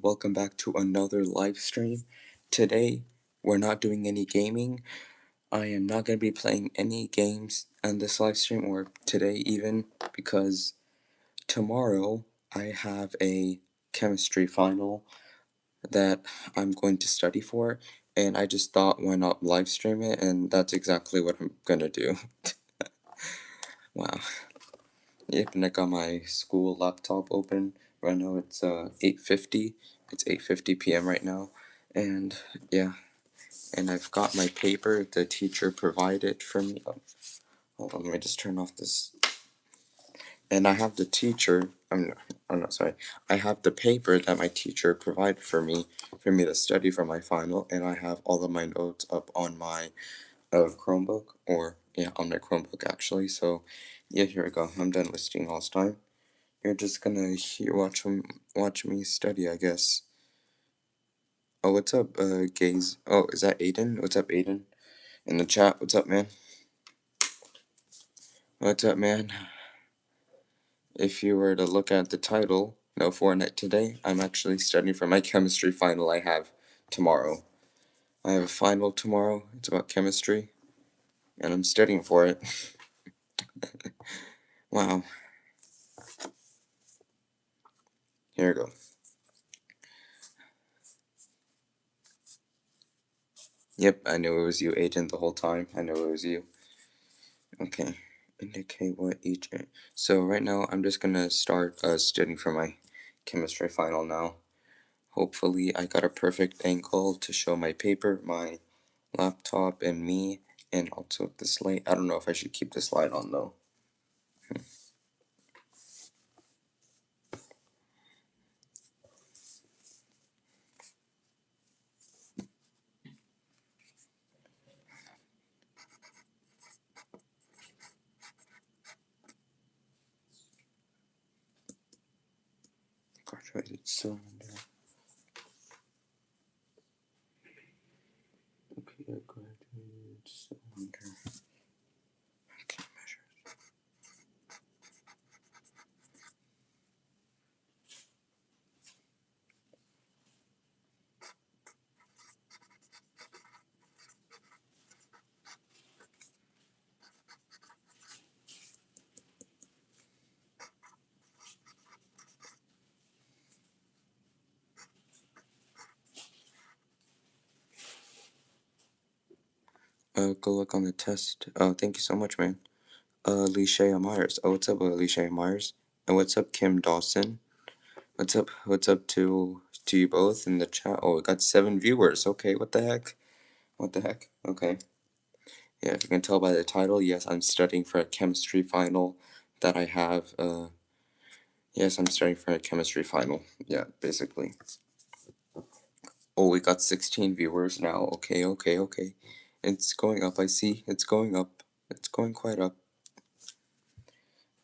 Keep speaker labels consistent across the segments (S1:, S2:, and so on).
S1: Welcome back to another live stream. Today, we're not doing any gaming. I am not going to be playing any games on this live stream or today even because tomorrow I have a chemistry final that I'm going to study for, and I just thought why not live stream it, and that's exactly what I'm going to do. Wow. Yep, and I got my school laptop open. Right now it's 8:50. It's 8:50 p.m. right now. And yeah, and I've got my paper the teacher provided for me. Oh, hold on, let me just turn off this. And I have the teacher, I'm not sorry. I have the paper that my teacher provided for me to study for my final, and I have all of my notes up on my Chromebook, or yeah, on my Chromebook actually. So yeah, here we go. I'm done wasting all this time. You're just gonna watch me study, I guess. Oh, what's up, Gaze? Oh, is that Aiden? What's up, Aiden? In the chat, what's up, man? What's up, man? If you were to look at the title, no Fortnite today, I'm actually studying for my chemistry final I have tomorrow. I have a final tomorrow, it's about chemistry, and I'm studying for it. Wow. Here we go. Yep, I knew it was you, Aiden, the whole time. I knew it was you. Okay. Indicate what each. So right now, I'm just gonna start studying for my chemistry final now. Hopefully, I got a perfect angle to show my paper, my laptop, and me, and also this light. I don't know if I should keep this light on though. Graduated cylinder. Okay, graduated cylinder. Okay, measure. Go look on the test. Oh, thank you so much, man. Leshea Myers. Oh, what's up, Leshea Myers? And what's up, Kim Dawson? What's up? What's up to you both in the chat? Oh, we got 7 viewers. Okay, what the heck? What the heck? Okay. Yeah, if you can tell by the title, yes, I'm studying for a chemistry final that I have. Yes, I'm studying for a chemistry final. Yeah, basically. Oh, we got 16 viewers now. Okay, okay, okay. It's going up, I see. It's going up. It's going quite up.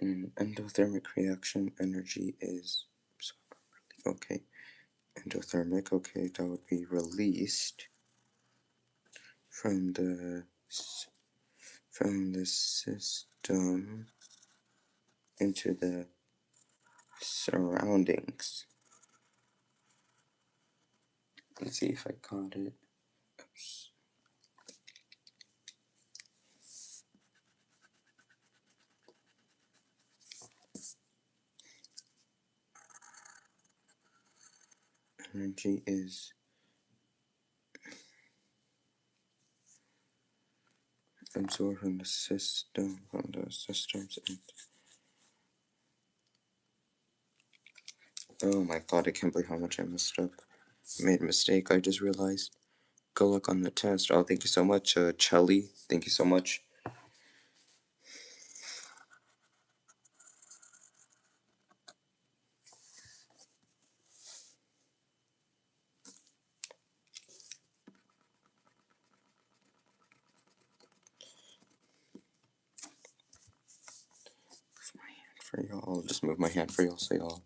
S1: And endothermic reaction energy is. Okay. Endothermic, okay, that would be released from the system into the surroundings. Let's see if I got it. Oops. Energy is absorbed from the systems. Oh my god, I can't believe how much I messed up. I made a mistake, I just realized. Go look on the test. Oh, thank you so much, Chelly. Thank you so much. For y'all, I'll just move my hand for y'all so y'all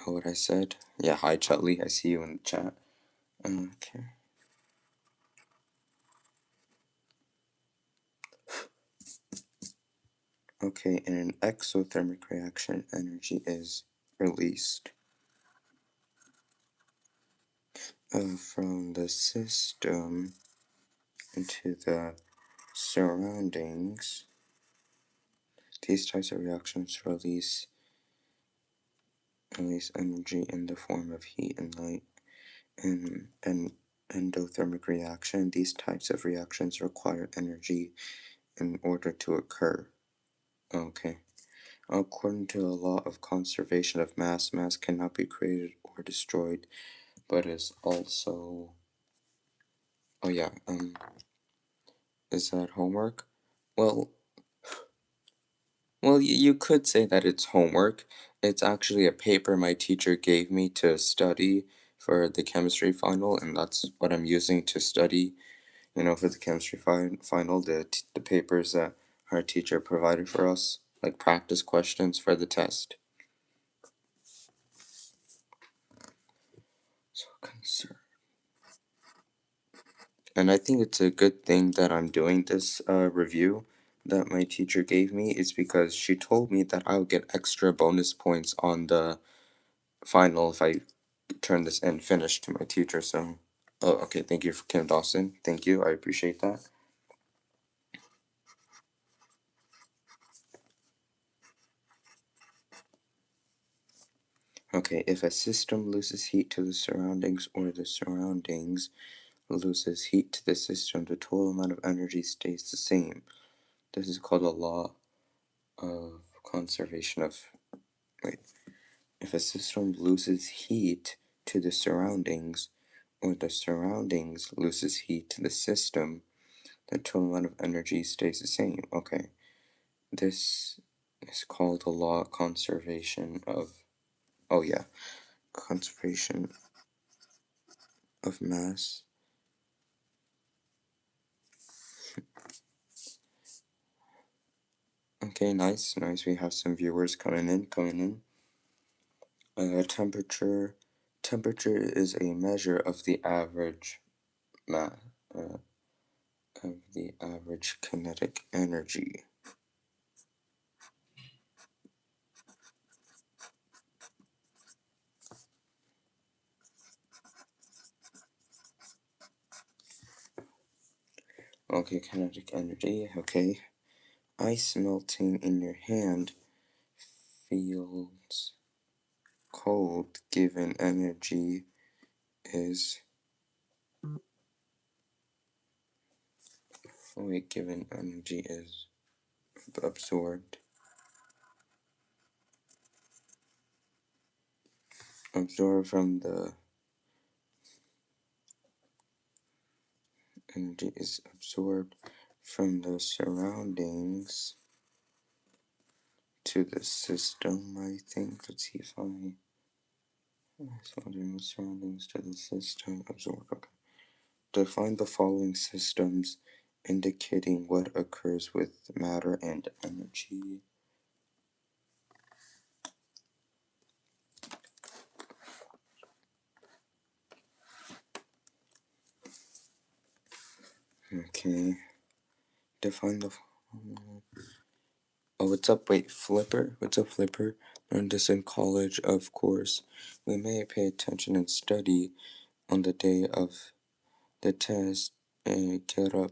S1: know what I said. Yeah, hi, Chelly. I see you in the chat. Okay. Okay, in an exothermic reaction, energy is released. from the system into the surroundings. These types of reactions release energy in the form of heat and light. In an endothermic reaction, these types of reactions require energy in order to occur. Okay. According to the law of conservation of mass, mass cannot be created or destroyed, but is also. Oh yeah. Is that homework? Well, you could say that it's homework. It's actually a paper my teacher gave me to study for the chemistry final, and that's what I'm using to study, for the chemistry final, the papers that our teacher provided for us, like practice questions for the test. So concerned. And I think it's a good thing that I'm doing this review that my teacher gave me, is because she told me that I'll get extra bonus points on the final if I turn this in finished to my teacher. So, oh, okay, thank you, Kim Dawson. Thank you, I appreciate that. Okay, if a system loses heat to the surroundings or the surroundings loses heat to the system, the total amount of energy stays the same. This is called a law of conservation of. Wait. If a system loses heat to the surroundings, or the surroundings loses heat to the system, the total amount of energy stays the same. Okay. This is called the law of conservation of. Oh, yeah. Conservation of mass. Okay, nice, nice. We have some viewers coming in. Temperature. Temperature is a measure of the average mass, of the average kinetic energy. Okay, kinetic energy. Okay. Ice melting in your hand feels cold given energy is. Wait, given energy is absorbed. Absorbed from the. Energy is absorbed from the surroundings to the system, I think. Let's see if I. Surroundings to the system absorb. Okay. Define the following systems indicating what occurs with matter and energy. Okay. Define the. Oh, what's up? Wait, Flipper? What's up, Flipper? Learned this in college, of course. We may pay attention and study on the day of the test and get up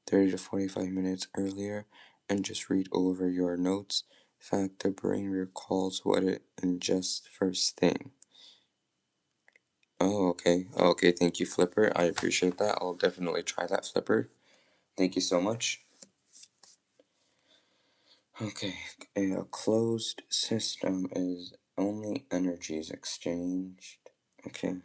S1: 30 to 45 minutes earlier and just read over your notes. In fact, the brain recalls what it ingests first thing. Oh, okay. Okay, thank you, Flipper. I appreciate that. I'll definitely try that, Flipper. Thank you so much. Okay, a closed system is only energy is exchanged. Okay.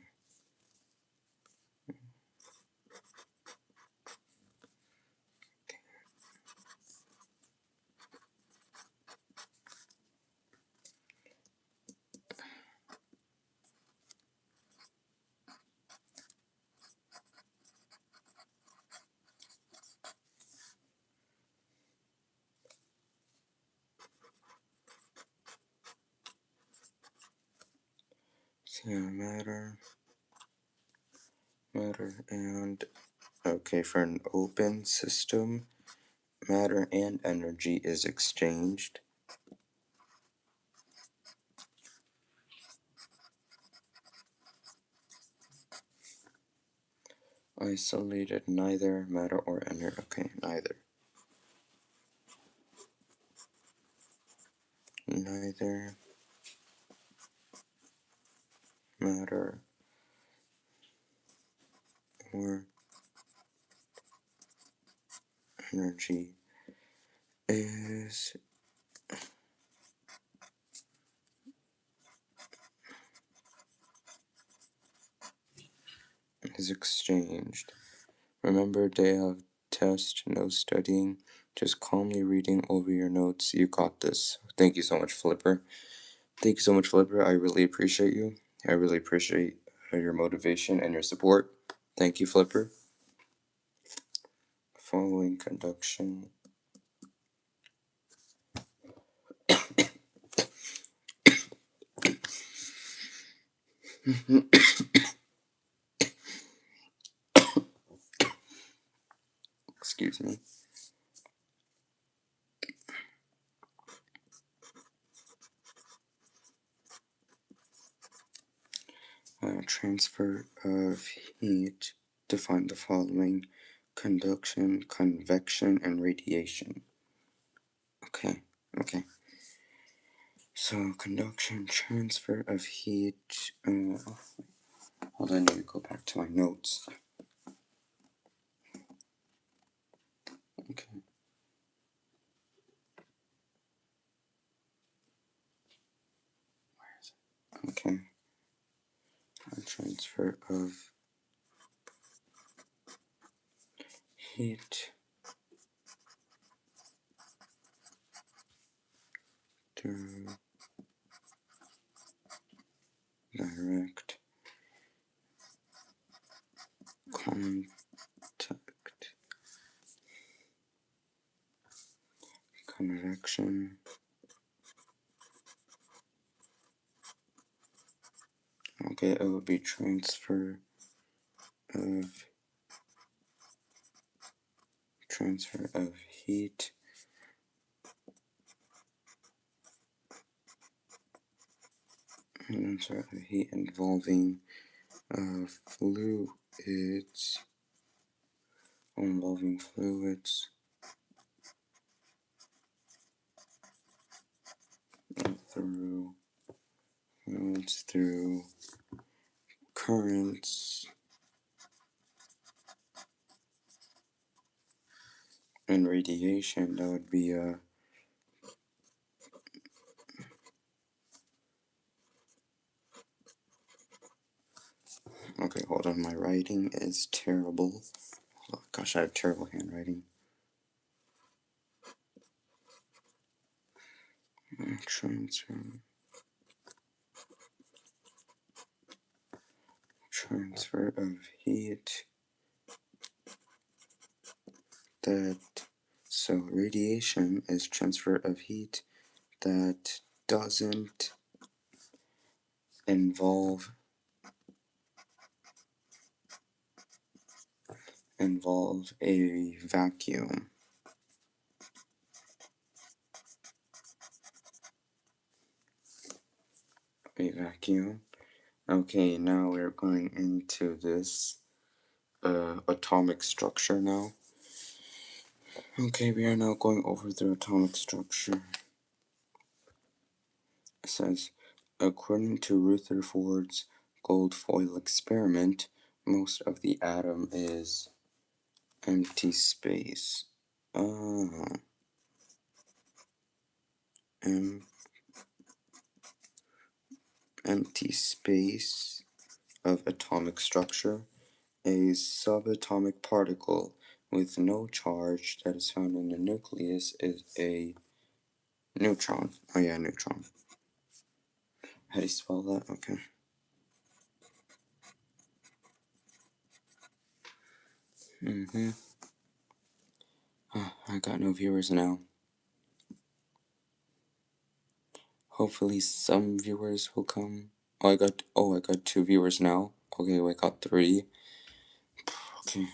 S1: So matter and okay, for an open system, matter and energy is exchanged. Isolated, neither matter or energy. Okay, neither. Neither matter or energy is exchanged. Remember, day of test, no studying, just calmly reading over your notes. You got this. Thank you so much, Flipper. Thank you so much, Flipper. I really appreciate you. I really appreciate your motivation and your support. Thank you, Flipper. Following conduction. Excuse me. Transfer of heat. Define the following: conduction, convection, and radiation. Okay, okay. So, conduction, transfer of heat. Hold on, I need to go back to my notes. Okay. Where is it? Okay. Transfer of heat through direct contact, convection. Okay, it would be transfer of heat involving fluids through currents and radiation. That would be okay, hold on, my writing is terrible. Oh, gosh, I have terrible handwriting. Transfer of heat so radiation is transfer of heat that doesn't involve a vacuum. Okay, now we're going into this atomic structure now. Okay, we are now going over the atomic structure. It says, according to Rutherford's gold foil experiment, most of the atom is empty space. Empty space of atomic structure. A subatomic particle with no charge that is found in the nucleus is a neutron. Oh yeah, neutron. How do you spell that? Okay. I got no viewers now. Hopefully some viewers will come. I got 2 viewers now. Okay, I got 3. Okay.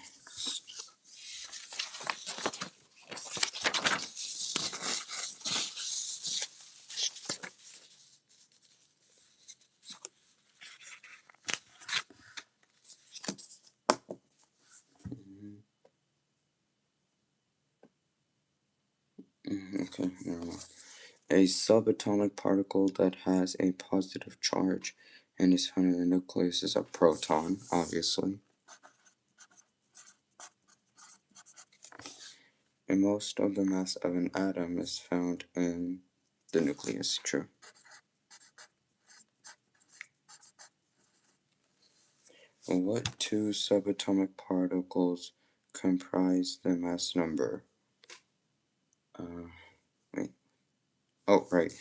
S1: A subatomic particle that has a positive charge and is found in the nucleus is a proton, obviously. And most of the mass of an atom is found in the nucleus, true. What two subatomic particles comprise the mass number? Wait. Oh, right.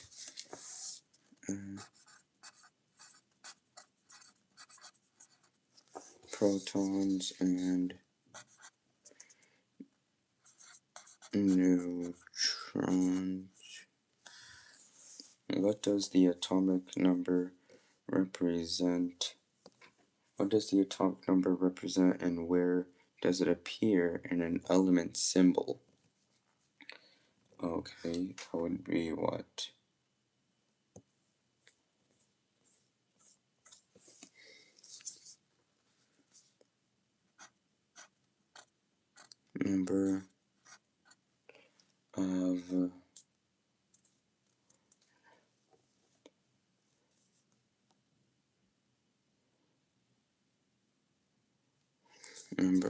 S1: Protons and neutrons. What does the atomic number represent? What does the atomic number represent, and where does it appear in an element symbol? Okay, that would be what? Number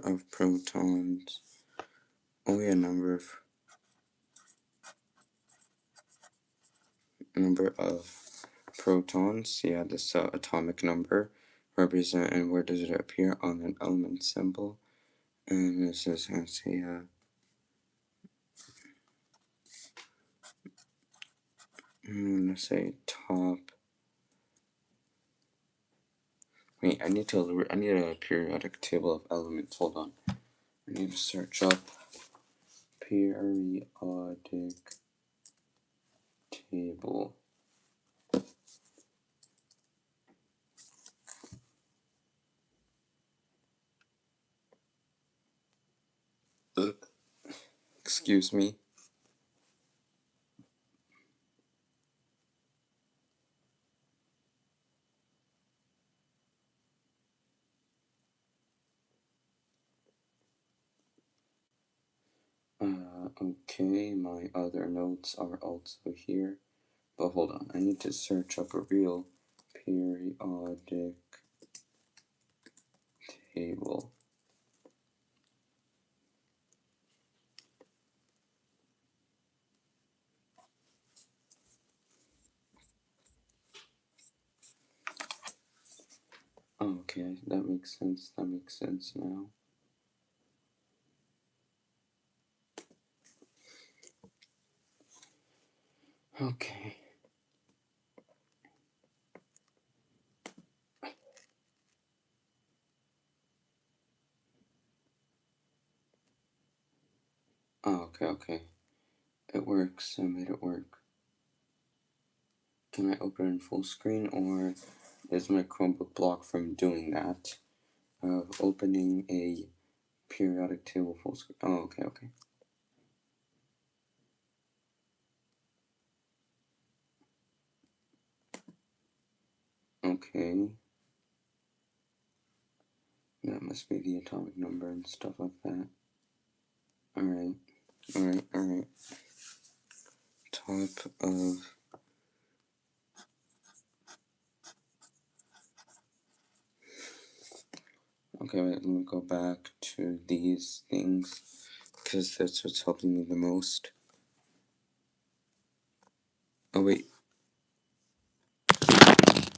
S1: of protons. Oh yeah, number of protons. Yeah, this atomic number represent, and where does it appear on an element symbol? And this is, let's see, I'm gonna say top. Wait, I need a periodic table of elements. Hold on. I need to search up periodic table. Excuse me. Okay, my other notes are also here. But hold on, I need to search up a real periodic table. Okay, that makes sense. That makes sense now. Okay. Okay. It works. I made it work. Can I open it in full screen, or is my Chromebook blocked from doing that? Of opening a periodic table full screen. Oh, okay. Okay. That must be the atomic number and stuff like that. Alright. Top of. Okay, wait, let me go back to these things, because that's what's helping me the most. Oh, wait.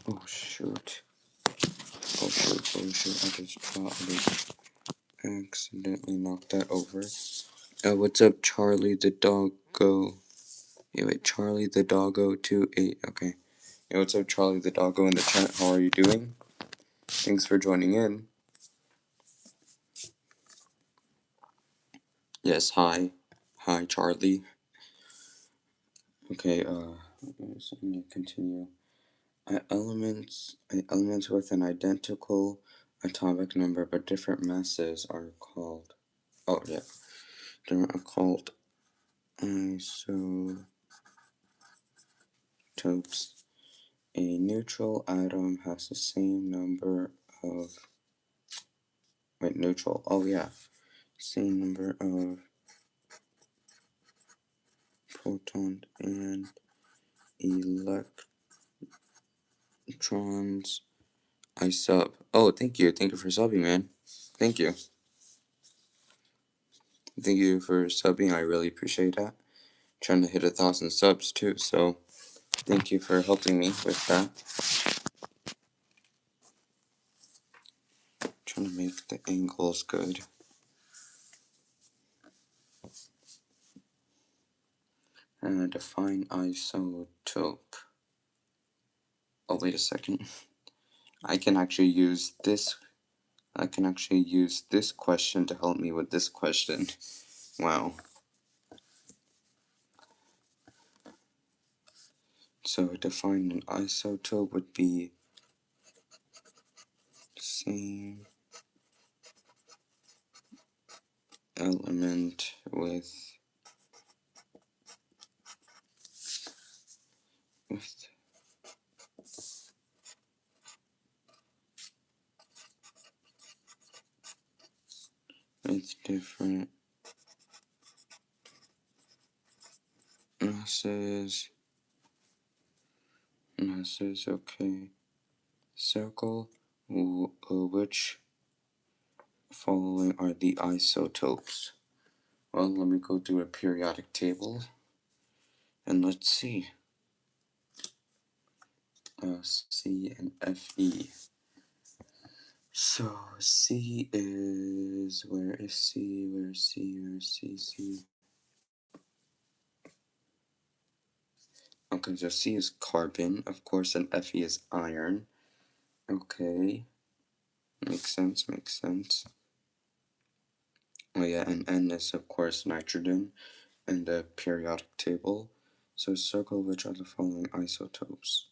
S1: Oh, shoot. I just accidentally knocked that over. What's up, Charlie the Doggo? Yeah, wait, Charlie the Doggo 28. Okay. Yeah, what's up, Charlie the Doggo in the chat? How are you doing? Thanks for joining in. Yes, hi. Hi, Charlie. Okay, so let me continue. Elements with an identical atomic number but different masses are called. Oh yeah, they're called isotopes. A neutral atom has the same number of. Wait, neutral. Oh yeah, same number of protons and electrons. I sub. Oh, thank you. Thank you for subbing, man. Thank you. Thank you for subbing. I really appreciate that. Trying to hit 1,000 subs too, so thank you for helping me with that. Trying to make the angles good. And define isotope. Oh, wait a second. I can actually use this question to help me with this question. Wow. So define an isotope would be same element with different masses. Okay. Circle which following are the isotopes. Well, let me go through a periodic table and let's see. C and Fe. So C is, where is C? Where's C? Where's C? C. Okay, so C is carbon, of course, and Fe is iron. Okay, makes sense, makes sense. Oh yeah, and N is of course nitrogen in the periodic table. So circle which are the following isotopes.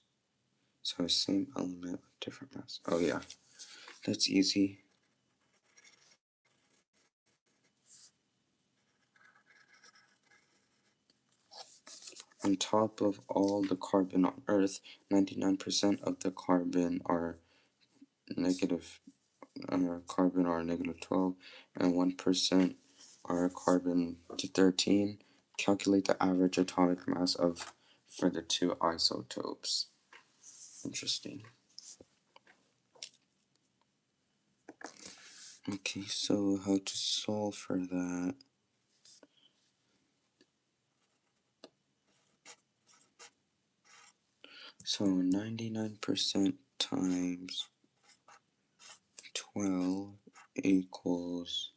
S1: So same element with different mass. Oh yeah, that's easy. On top of all the carbon on Earth, 99% of the carbon are negative carbon are negative 12, and 1% are carbon 13. Calculate the average atomic mass of for the two isotopes. Interesting. Okay, so how to solve for that? So 99% times 12 equals,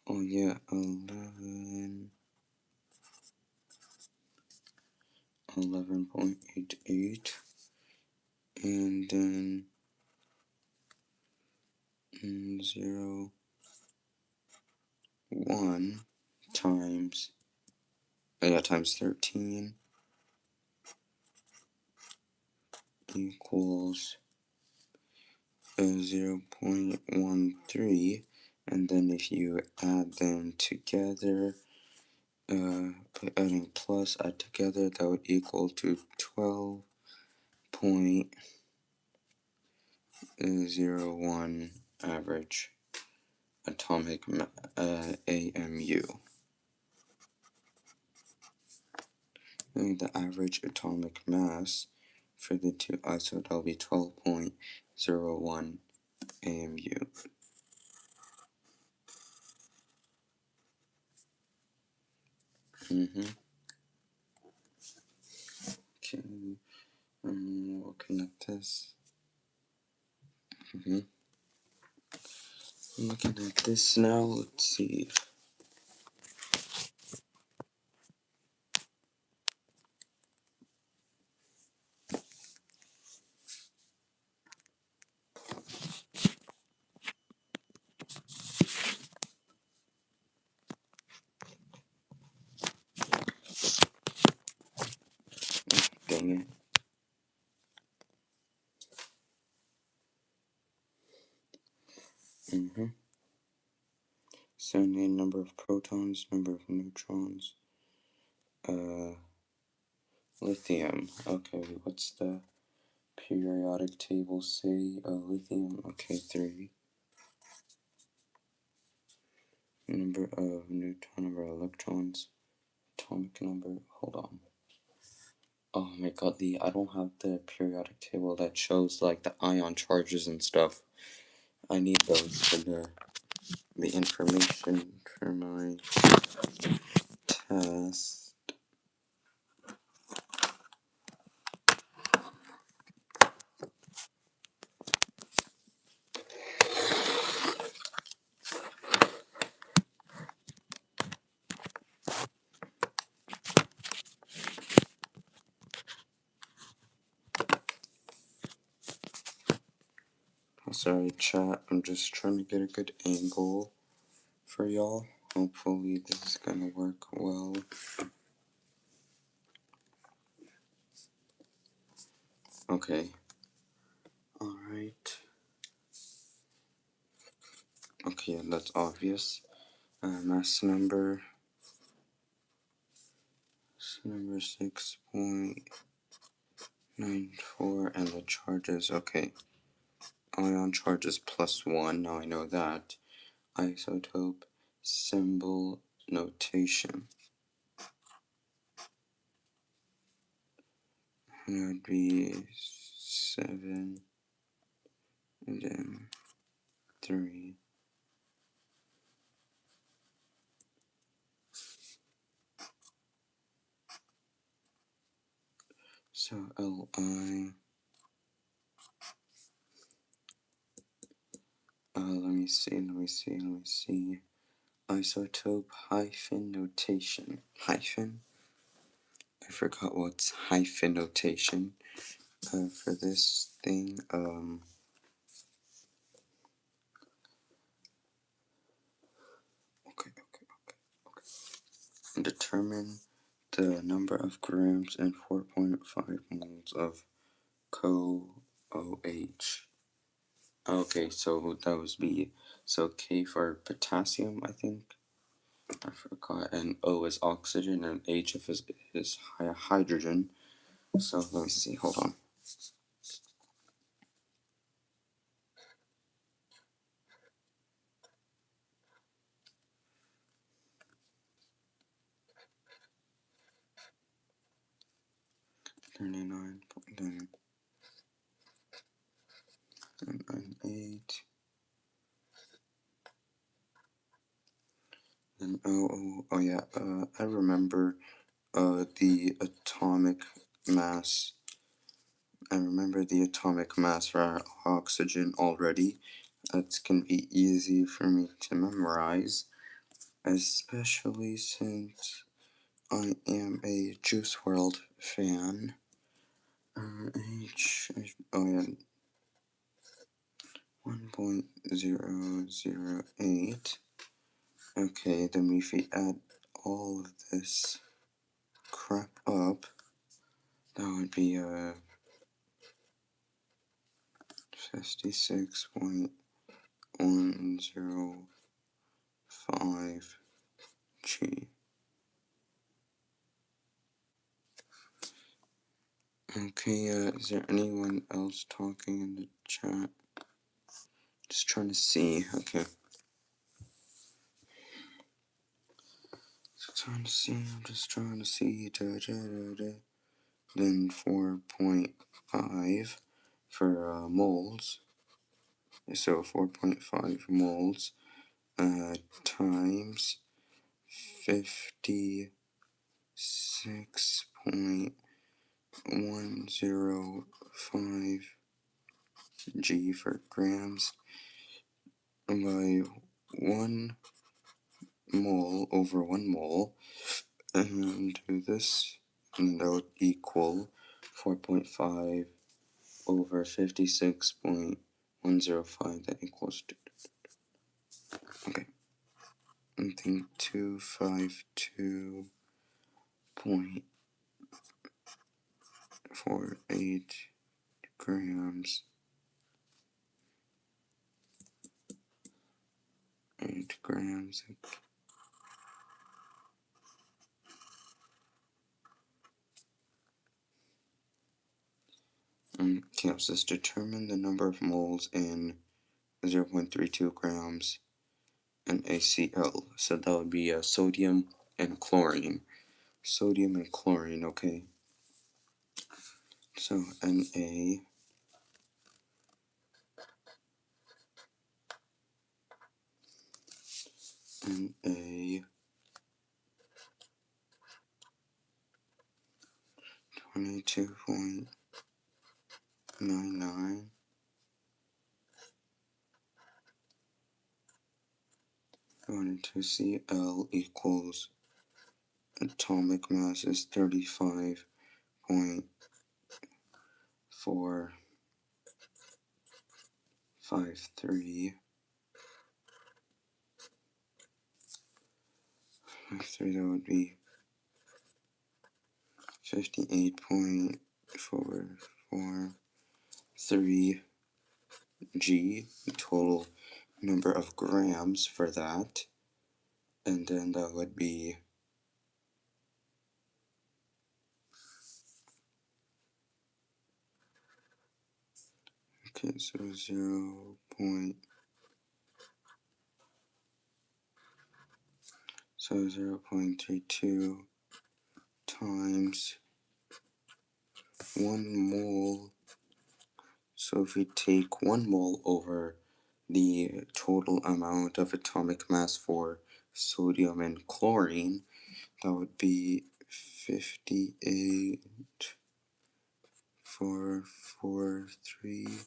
S1: oh yeah, 11.88, and then 0, 1 times, times 13 equals 0.13, and then if you add them together, by adding plus, add together, that would equal to 12.01 average atomic AMU. And the average atomic mass for the two isotopes will be 12.01 AMU. Okay, we'll connect this. I'm looking at this now. Let's see. Dang it. So name number of protons, number of neutrons. Lithium. Okay, what's the periodic table say? Lithium. Okay, 3. Number of neutron, number of electrons. atomic number. Hold on. Oh my god, I don't have the periodic table that shows like the ion charges and stuff. I need those for the information for my test. Sorry, chat. I'm just trying to get a good angle for y'all. Hopefully, this is gonna work well. Okay. Alright. Okay, yeah, that's obvious. Mass number 6.94, and the charges. Okay. Ion charges +1. Now I know that. Isotope symbol notation. It would be 7, and then 3. So Li. Let me see. Isotope hyphen notation. Hyphen? I forgot what's hyphen notation for this thing. Okay. Determine the number of grams and 4.5 moles of CoOH. Okay, so that was B. So K for potassium, I think. I forgot. And O is oxygen, and H is hydrogen. So let me see. Hold on. $39.98. And oh yeah. I remember the atomic mass. I remember the atomic mass for our oxygen already. That's gonna be easy for me to memorize, especially since I am a Juice WRLD fan. Oh yeah, 1.008. Okay, then if we add all of this crap up, that would be 56.105 G. Okay, is there anyone else talking in the chat? Just trying to see, okay. I'm just trying to see. Then 4.5 for moles. So 4.5 moles times 56.105 G for grams by 1 mole over 1 mole, and do this, and that would equal 4.5 over 56.105. That equals okay, I think 252.48 grams, 8 grams. Okay, so let's determine the number of moles in 0.32 grams and ACl. So that would be sodium and chlorine. sodium and chlorine, okay? So Na, Na 22.99 going to Cl equals atomic mass is 35.453. That would be 58.443 G, total number of grams for that. And then that would be okay, so 0.32 times 1 mole. So if we take 1 mole over the total amount of atomic mass for sodium and chlorine, that would be 58.443.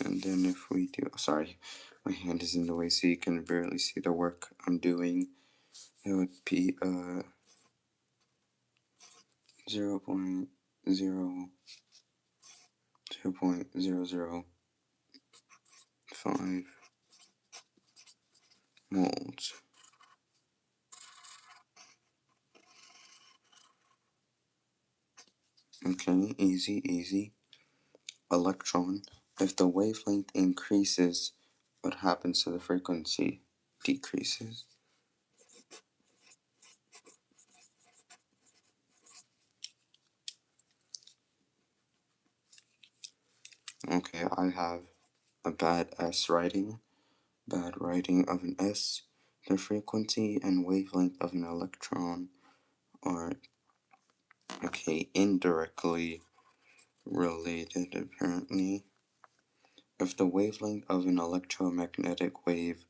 S1: And then if we do, sorry, my hand is in the way so you can barely see the work I'm doing. It would be 0.005 moles. Okay, easy, easy. Electron. If the wavelength increases, what happens to the frequency? Decreases. Okay, I have a bad S writing. Bad writing of an S. The frequency and wavelength of an electron are, okay, indirectly related apparently. If the wavelength of an electromagnetic wave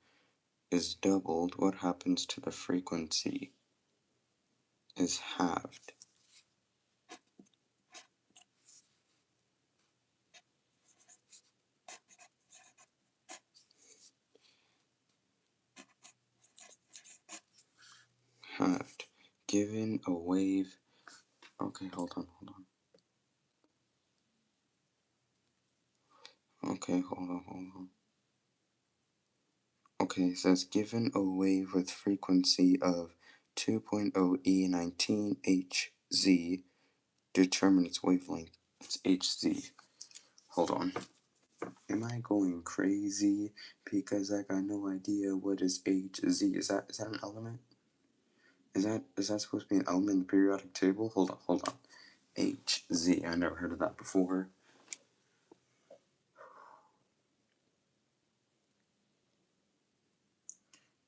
S1: is doubled, what happens to the frequency? Is halved. Halved. Given a wave. Okay, hold on. Okay, hold on. Okay, it says given a wave with frequency of 2.0 E19 Hz, determine its wavelength. It's Hz. Hold on. Am I going crazy? Because I got no idea what is Hz. Is that an element? Is that supposed to be an element in the periodic table? Hold on. Hz. I never heard of that before.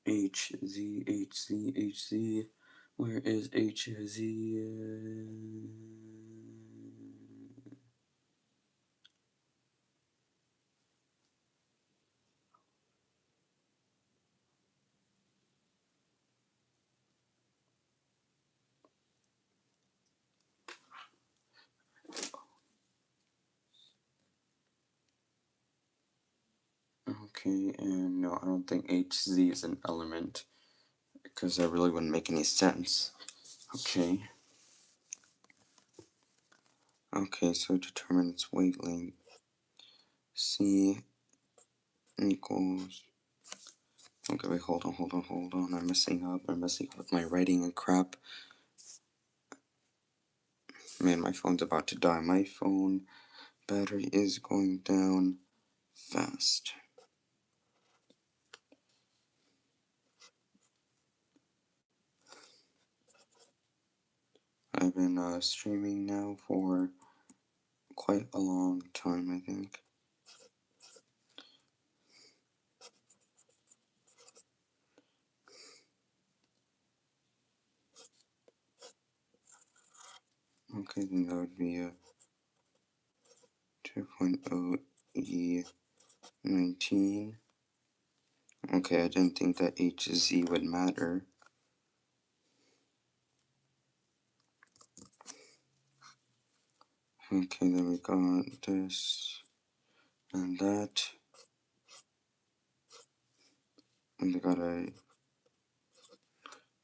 S1: Hz. Where is Hz? Okay, and no, I don't think Hz is an element because that really wouldn't make any sense. Okay. Okay, so determine its wavelength. C equals. Okay, wait, hold on. I'm messing up with my writing and crap. Man, my phone's about to die. My phone battery is going down fast. I've been streaming now for quite a long time, I think. Okay, then that would be a 2.0 E19. Okay, I didn't think that HZ would matter. Okay, then we got this and that. And we got a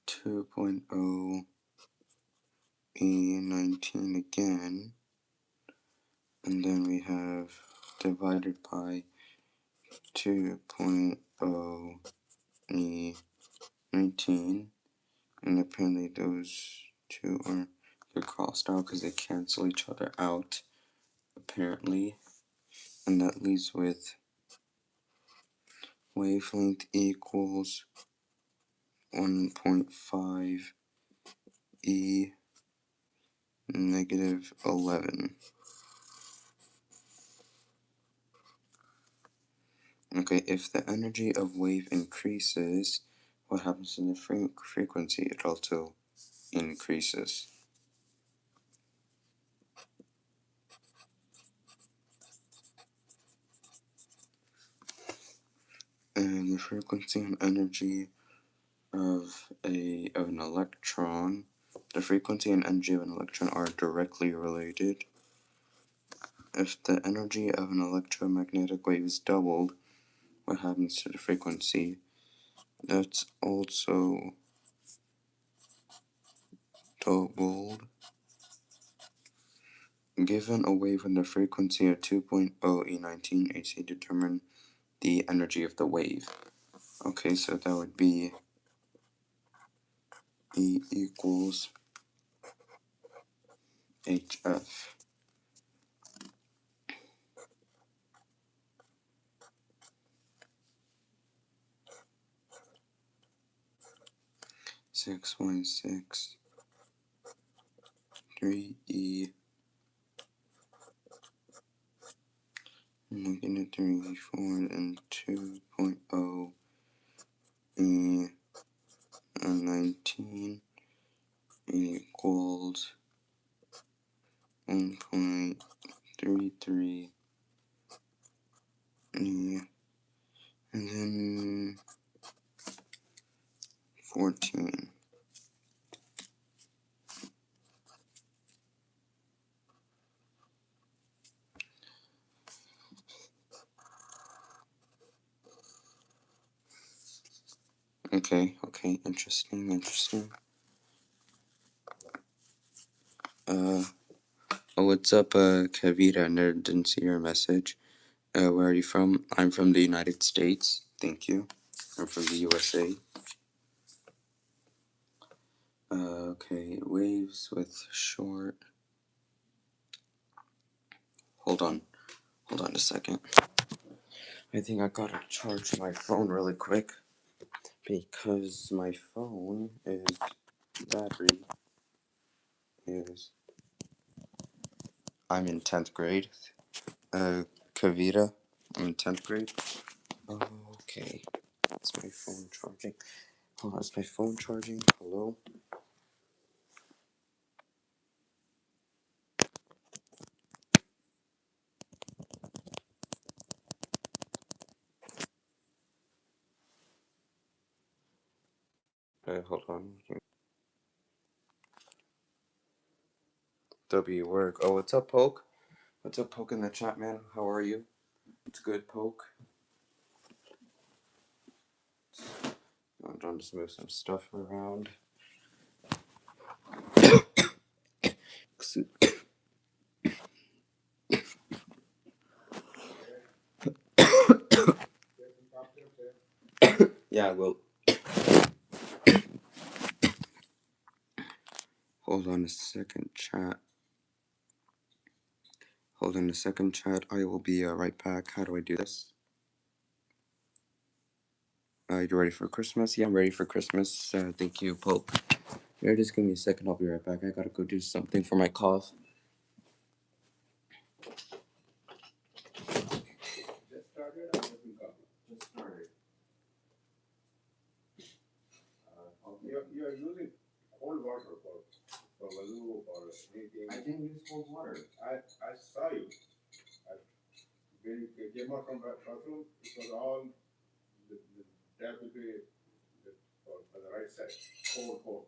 S1: 2.0 E19 again. And then we have divided by 2.0 E19. And apparently those two are crossed out because they cancel each other out, apparently. And that leaves with wavelength equals 1.5 E negative 11. Okay, if the energy of wave increases, what happens to the frequency? It also increases. And the frequency and energy of an electron, the frequency and energy of an electron are directly related. If the energy of an electromagnetic wave is doubled, what happens to the frequency? That's also doubled. Given a wave with a frequency of 2.0 E19, HC, determine the energy of the wave. Okay, so that would be E equals HF. Six point 3 E negative 34 and 2.0 E 19 equals 1.33 E and then 14. Okay, interesting. Oh, what's up, Kavita? I never didn't see your message. Where are you from? I'm from the United States. Thank you. I'm from the USA. Okay, waves with short. Hold on a second. I think I gotta charge my phone really quick because my phone battery is. I'm in 10th grade. Kavita, I'm in 10th grade. Okay, is my phone charging? Hold on, is my phone charging? Hello? Hold on. W work. Oh, what's up, Poke? What's up, Poke in the chat, man? How are you? It's good, Poke. I'll just move some stuff around. Yeah, well. Hold on a second, chat. I will be right back. How do I do this? You ready for Christmas? Yeah, I'm ready for Christmas. Thank you, Pope. Yeah, just give me a second. I'll be right back. I gotta go do something for my cough. Just started. Just started. You're using cold water for lukewarm water.
S2: anything. I didn't use cold water. I saw you. I, when you came out from the bathroom, it was all the tap will be the, on the right side, cold,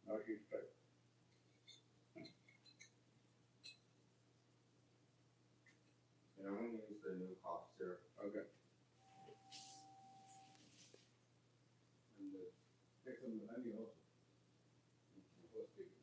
S2: not heat type. And I'm gonna use the new cough syrup. Okay. And take some honey also. First take it.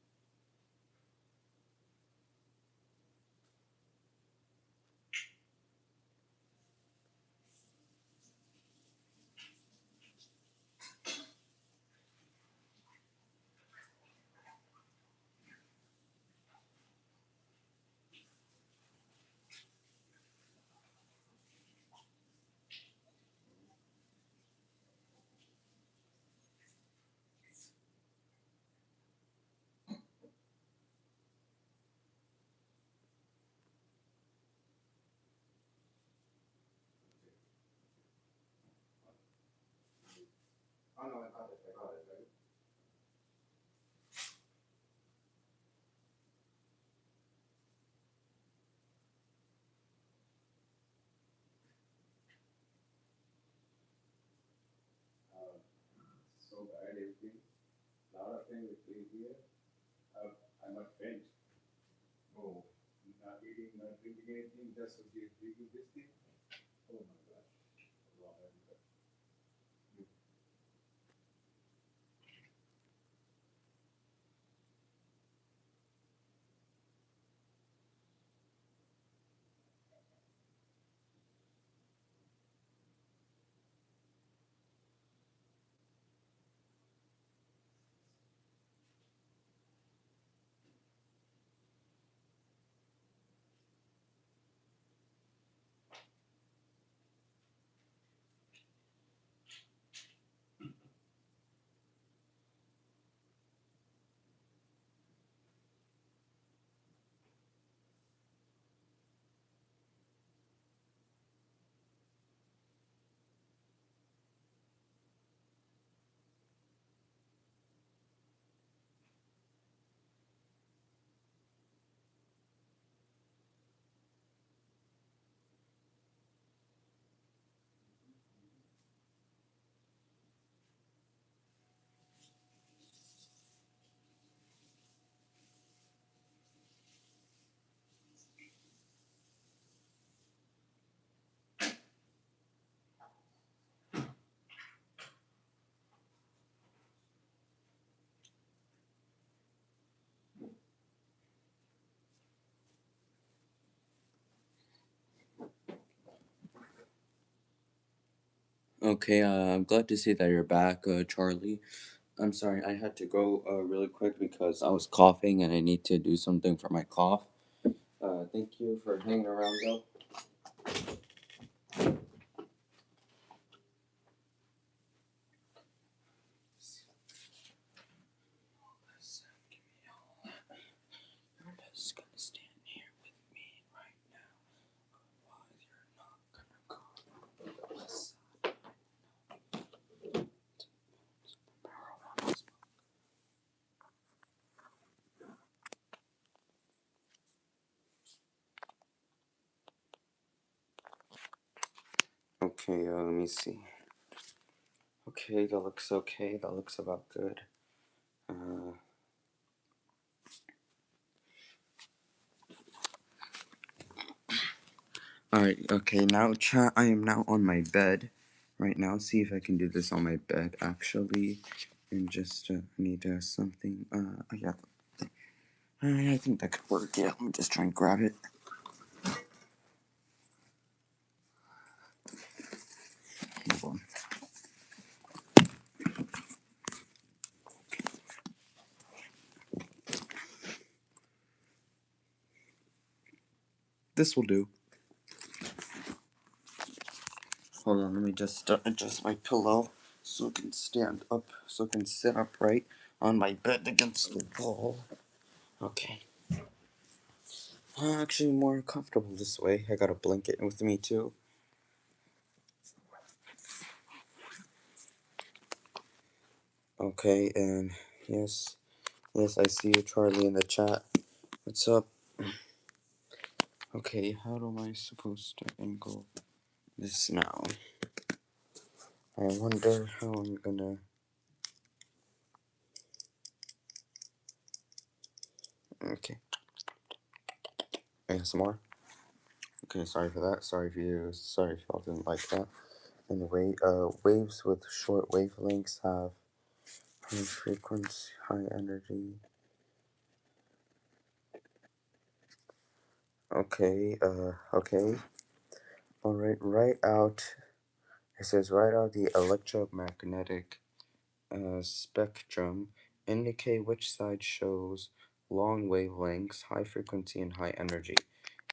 S2: Oh no, I got it. Right? So bad everything. A lot of things we here. I must faint. Oh, not eating, not drinking anything, just drinking this thing. Oh my gosh. Wow.
S1: Okay, I'm glad to see that you're back, Charlie. I'm sorry, I had to go really quick because I was coughing and I need to do something for my cough. Thank you for hanging around though. You're just gonna stand here with me right now while you're not gonna go listen. Okay, let me see. Okay, that looks okay. That looks about good. Uh, Alright, okay, now chat, I am now on my bed right now. See if I can do this on my bed actually. And just need something. Yeah, I think that could work. Yeah, let me just try and grab it. Hold on. This will do. Hold on, let me just adjust my pillow so it can stand up, so it can sit upright on my bed against the wall. Okay. Actually, more comfortable this way. I got a blanket with me too. Okay, and yes, Yes, I see you, Charlie, in the chat. What's up? Okay, how am I supposed to angle this now? I wonder how I'm gonna. Okay, ASMR. Okay, sorry for that. Sorry if y'all didn't like that. Anyway, waves with short wavelengths have high frequency, high energy. Okay. Alright, write out. It says write out the electromagnetic spectrum. Indicate which side shows long wavelengths, high frequency, and high energy.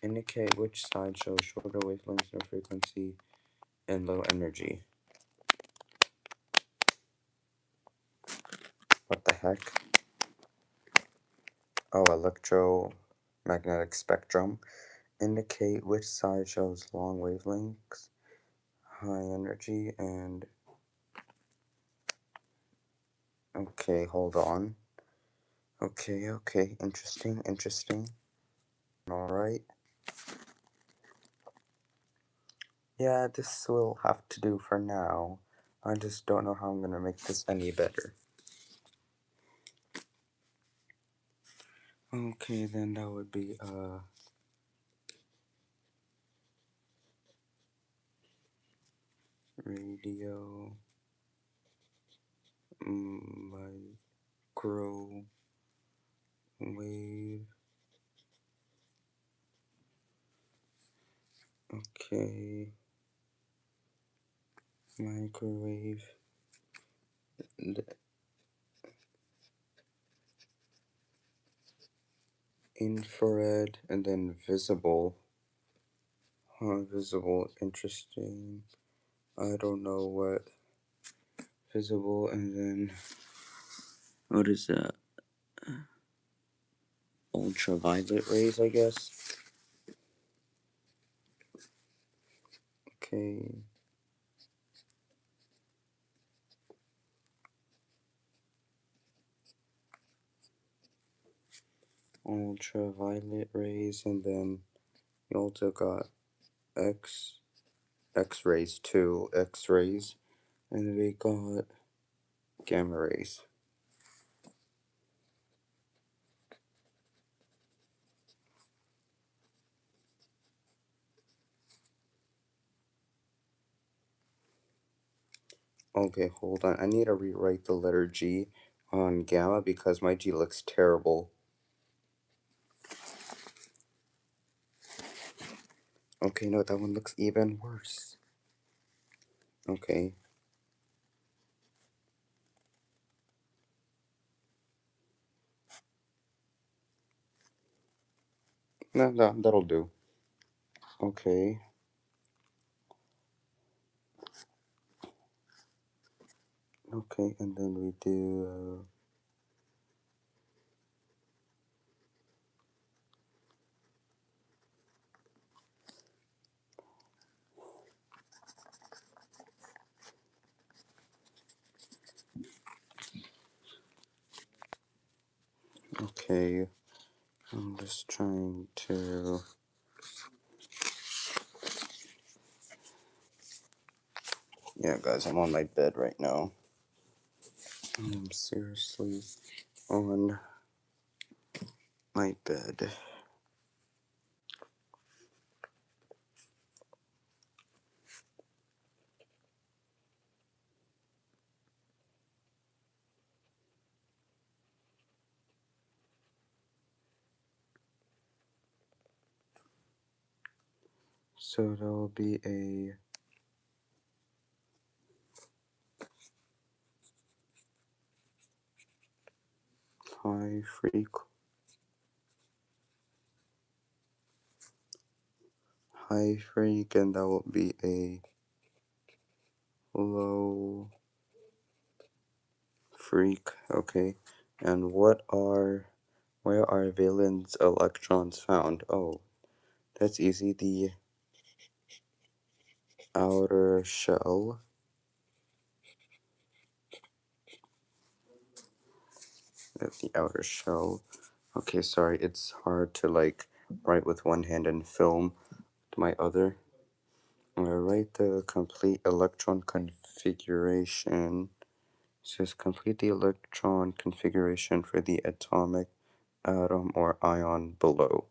S1: Indicate which side shows shorter wavelengths, no frequency, and low energy. What the heck? Oh, electromagnetic spectrum. Indicate which side shows long wavelengths, high energy, and. Okay, hold on. Okay, interesting. Alright. Yeah, this will have to do for now. I just don't know how I'm gonna make this any better. Okay, then that would be, radio, microwave, okay, microwave, infrared, and then visible. Visible, interesting. I don't know what visible, and then what is that? Ultraviolet rays, I guess. Okay. Ultraviolet rays, and then you also got X-rays too, X-rays, and we got gamma rays. Okay, hold on. I need to rewrite the letter G on gamma because my G looks terrible. Okay, no, that one looks even worse. Okay. No, that'll do. Okay. Okay, and then we do, okay. I'm just trying to. Yeah, guys, I'm on my bed right now. I'm seriously on my bed. So there will be a high freq, and that will be a low freq. Okay, and where are valence electrons found? Oh, that's easy. The outer shell. at the outer shell. Okay, sorry, it's hard to like write with one hand and film with my other. I'm gonna write the complete electron configuration. It says complete the electron configuration for the atomic, atom, or ion below.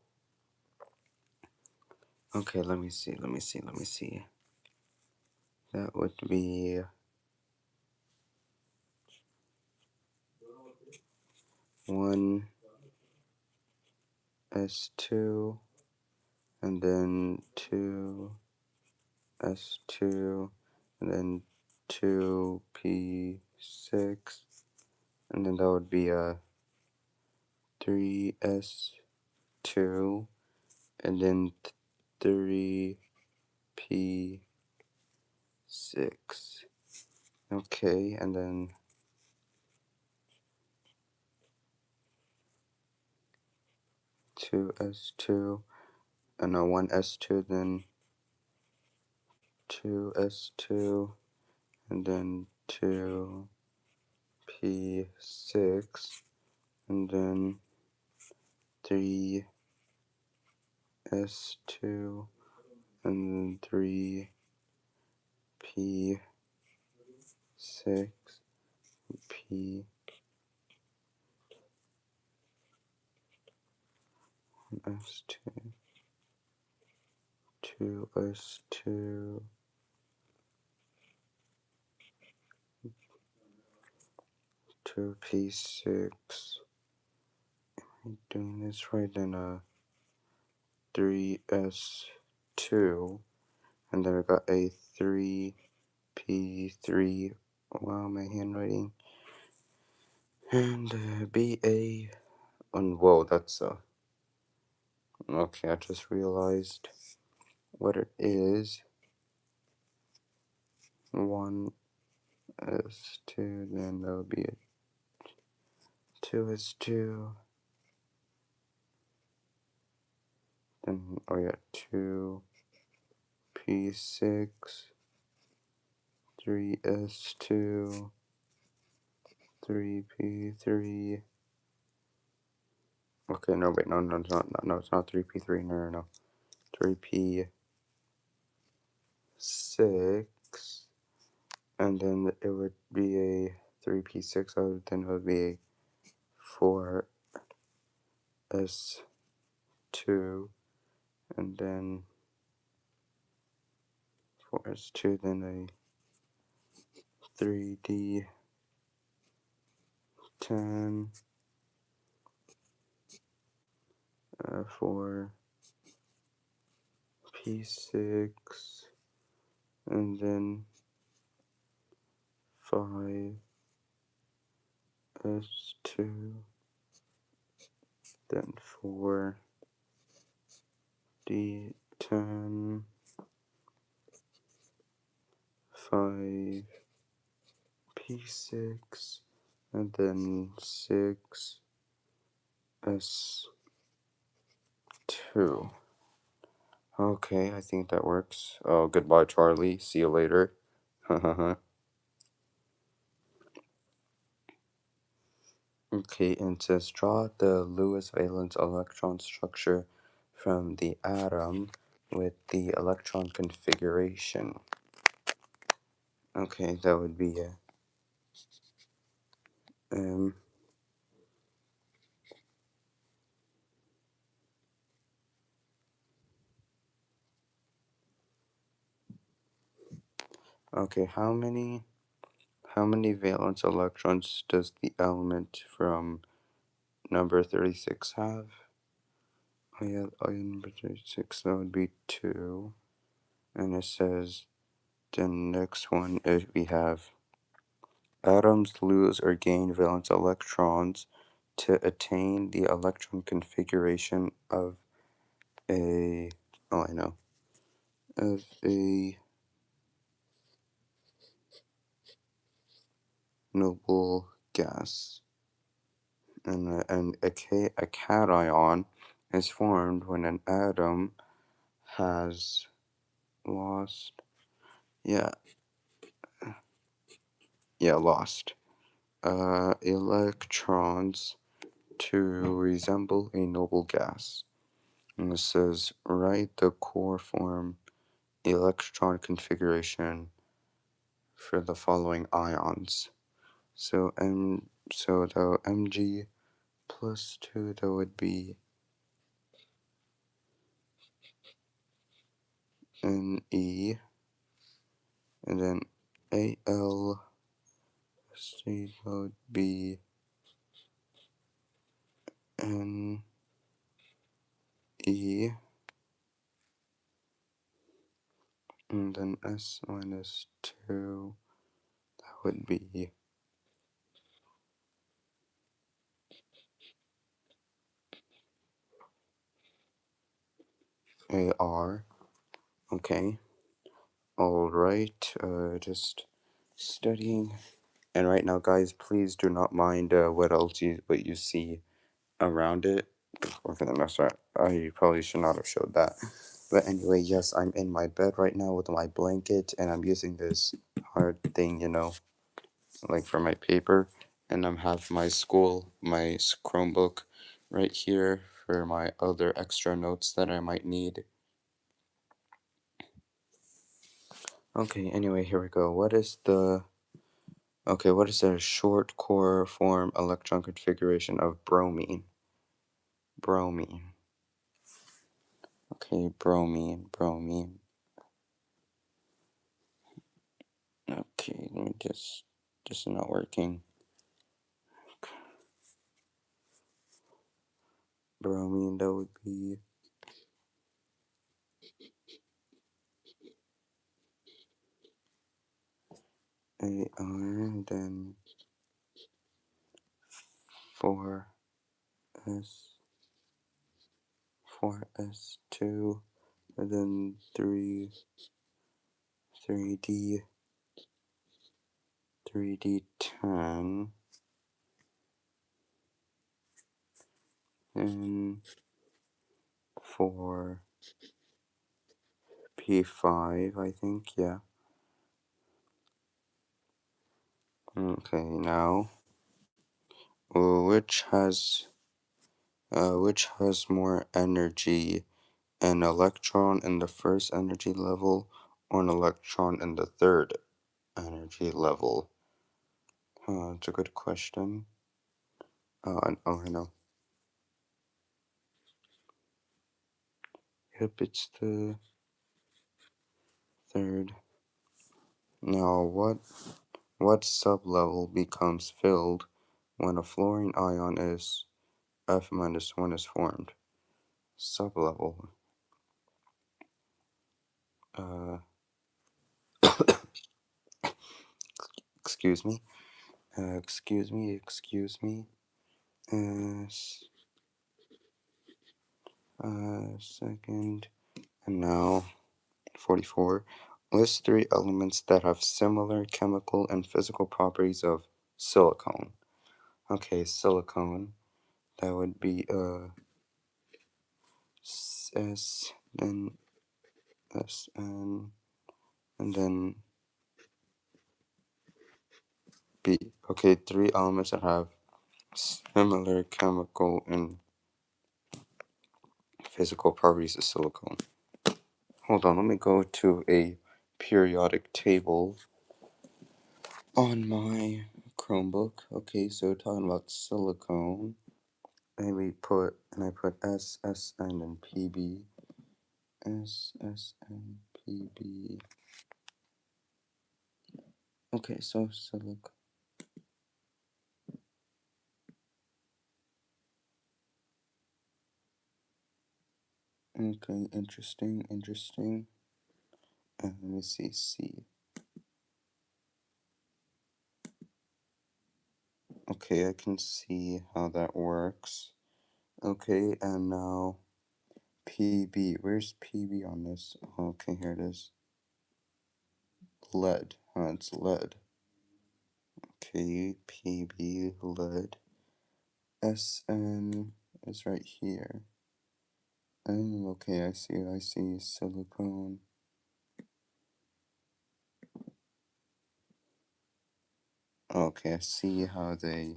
S1: Okay, let me see. That would be 1s2, and then 2s2, and then 2p6, and then that would be a 3s2, and then 3p6. Okay, and then 2s2, and a 1s2, then 2s2, and then 2p6, and then 3s2, and then 3p6, p s2, 2s2, 2p6. Doing this right, then 3s2, and then I got a 3p3. Wow, my handwriting. And ba, and whoa, that's okay, I just realized what it is. 1s2, then that would be a 2s2, then oh yeah, 2p6, 3s2, 3p3. Okay, no, wait, no, it's not 3p3, no. 3p6, and then it would be a 3p6, then it would be a 4s2, and then 4s2, then a 3d10, 4p6, and then 5s2, then 4d10, 5p6, and then 6s2. Okay, I think that works. Oh, goodbye, Charlie. See you later. Okay, and it says draw the Lewis valence electron structure from the atom with the electron configuration. Okay, that would be okay, how many valence electrons does the element from number 36 have? Oh yeah, number 36, that would be 2. And it says the next one is we have atoms lose or gain valence electrons to attain the electron configuration of a of a noble gas. And a cation is formed when an atom has lost lost electrons to resemble a noble gas. And it says, write the core form electron configuration for the following ions. So the Mg plus 2, that would be Ne, and then Al C would be Ne, and then S minus 2, that would be Ar. Okay. Alright, just studying. And right now, guys, please do not mind what you see around it. Or for the most part, I probably should not have showed that. But anyway, yes, I'm in my bed right now with my blanket, and I'm using this hard thing, like for my paper. And I'm have my Chromebook right here for my other extra notes that I might need. Okay, anyway, here we go. What is the short core form electron configuration of bromine? Bromine. Okay, bromine. Okay, let me just this is not working. Bromine, that would be AR, then 4S, 4S2, and then 3D, 3D10, and 4P5, I think, yeah. Okay, now, which has more energy, an electron in the first energy level or an electron in the third energy level? It's a good question. I know. Yep, it's the third. Now, what sublevel becomes filled when a fluorine ion is F minus 1 is formed? Sublevel. Excuse me. Excuse me. Second. And now, 44. List 3 elements that have similar chemical and physical properties of silicone. Okay, silicone. That would be S, then SN, and then B. Okay, 3 elements that have similar chemical and physical properties of silicone. Hold on, let me go to a periodic table on my Chromebook. Okay, so talking about silicone, I put S, SN, and PB. S, SN, PB. Okay, so silicone. Okay, interesting. Let me see, C. Okay, I can see how that works. Okay, and now PB. Where's PB on this? Okay, here it is. Lead. It's lead. Okay, PB, lead. SN is right here. Okay, I see silicone. Okay, I see how they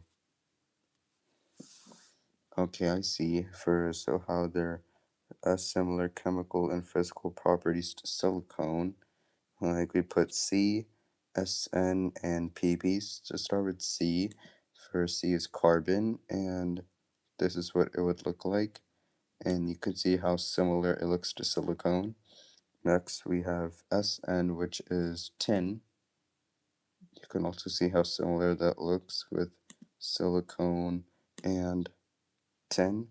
S3: Okay, I see. For so how they're similar chemical and physical properties to silicone. Like we put C, SN, and PBs. To start with C, for C is carbon, and this is what it would look like. And you can see how similar it looks to silicone. Next, we have SN, which is tin. You can also see how similar that looks with silicone and tin.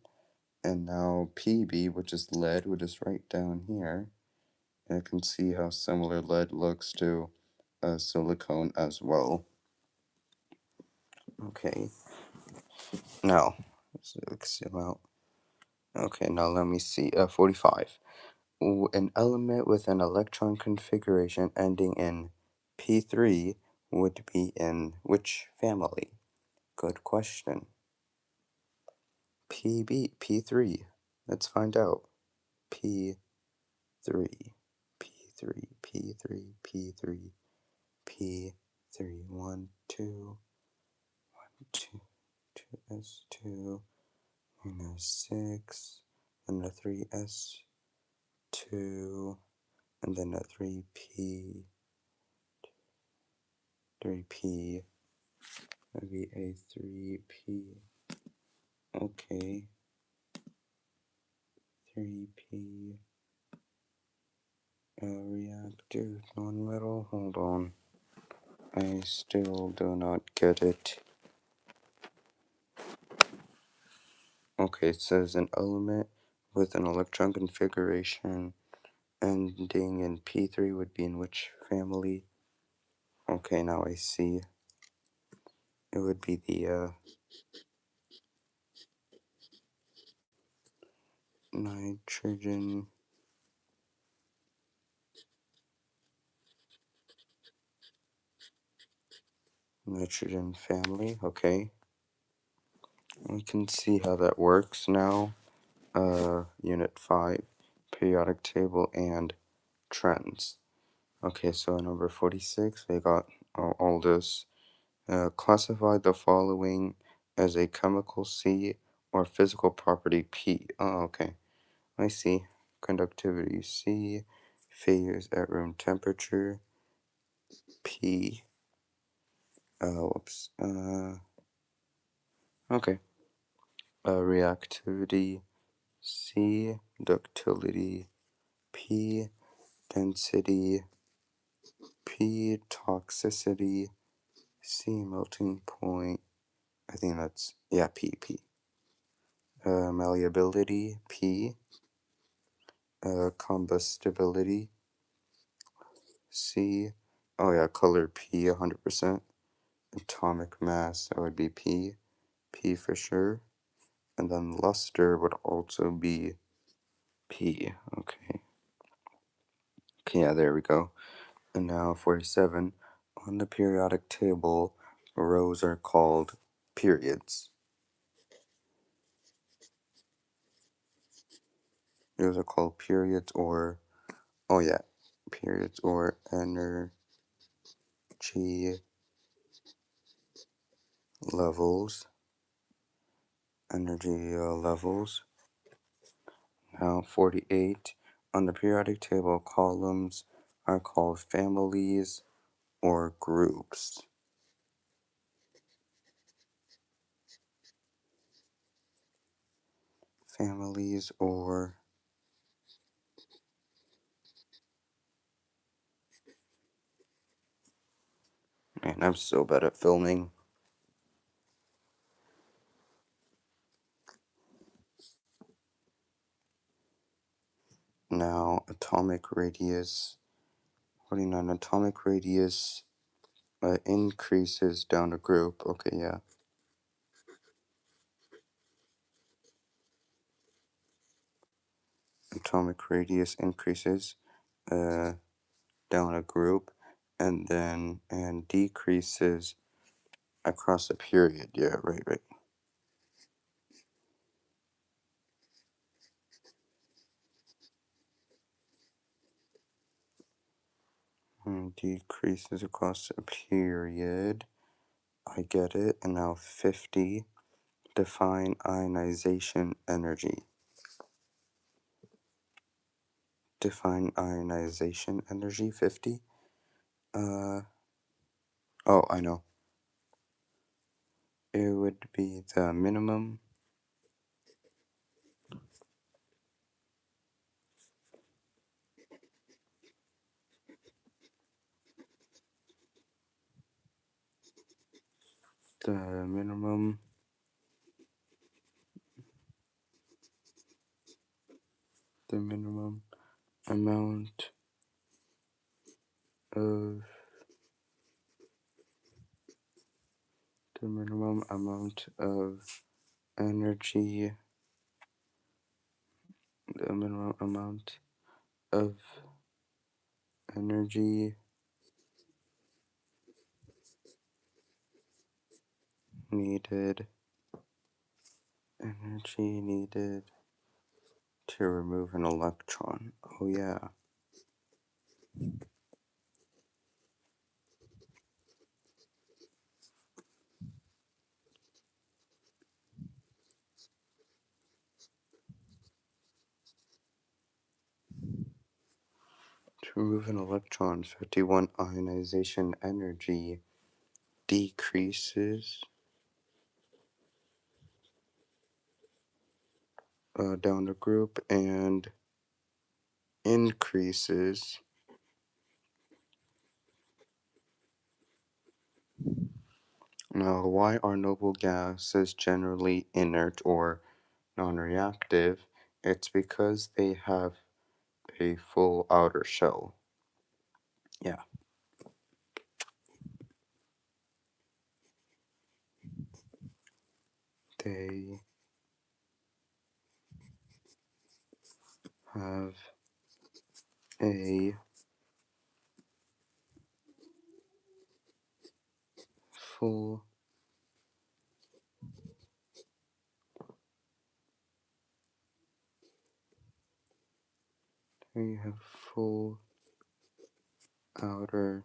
S3: And now PB, which is lead, which is right down here. And you can see how similar lead looks to silicone as well. Okay, now, let's zoom out. Okay, now let me see. 45. An element with an electron configuration ending in P3 would be in which family? Good question. P3. Let's find out. P3, P3, P3, P3, P3. 1, 2, 2, 2s2, and a 6, and a 3s2, and then a 3p, maybe a 3p. Okay, 3p. Reactive nonmetal. Hold on. I still do not get it. Okay, it says an element with an electron configuration ending in P3 would be in which family? Okay, now I see. It would be the nitrogen. Nitrogen family. Okay, we can see how that works now. Unit 5, periodic table and trends. Okay, so number 46, they got all this. Classify the following as a chemical C or physical property P. Oh, okay. I see. Conductivity C, failures at room temperature P. Whoops. Okay. Reactivity C, ductility P, density P, toxicity C, melting point. I think that's, yeah, P. Malleability P, combustibility C. Oh yeah, color P 100%. Atomic mass, that would be P for sure. And then luster would also be P. Okay. Okay, yeah, there we go. And now 47. On the periodic table, rows are called periods. Those are called periods or, oh yeah, periods or energy levels. Energy levels. Now 48. On the periodic table, columns are called families or groups. Families or, man, I'm so bad at filming. Now atomic radius. 49. Atomic radius increases down a group. Okay, yeah. Atomic radius increases down a group and decreases across a period. Yeah, right. Decreases across a period. I get it. And now 50. Define ionization energy. Define ionization energy 50. Oh, I know. It would be the minimum the minimum amount of energy, the minimum amount of energy needed to remove an electron. Oh yeah. To remove an electron, 51 ionization energy decreases down the group and increases now. Why are noble gases generally inert or non-reactive? It's because they have a full outer shell. Yeah. They have a full they have full outer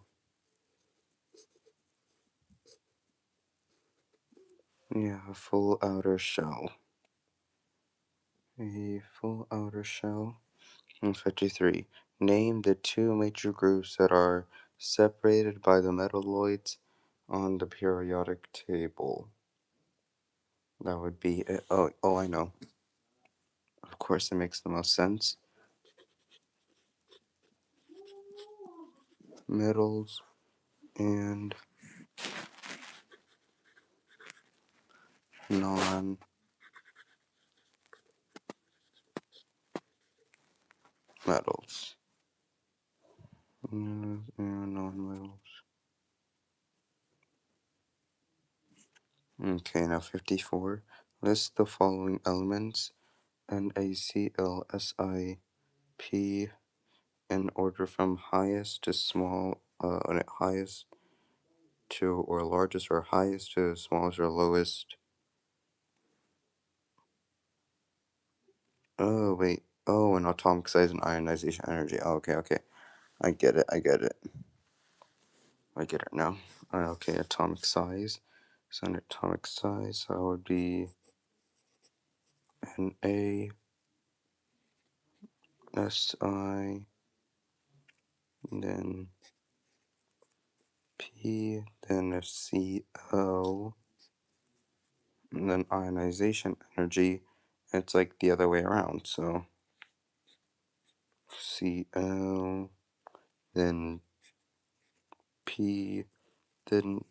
S3: full outer shell. A full outer shell. 53. Name the two major groups that are separated by the metalloids on the periodic table. That would be it. Oh, I know. Of course, it makes the most sense. Metals and non-metals. Non-metals. Okay, now 54. List the following elements: NaClSiP in order from highest to small, highest to or largest or highest to smallest or lowest. Oh, wait. Oh, and atomic size and ionization energy. Oh, okay. I get it now. Okay, atomic size. So an atomic size, that would be an A, S, I, then P, then a C, O, and then ionization energy. It's like the other way around. So Cl, then P, then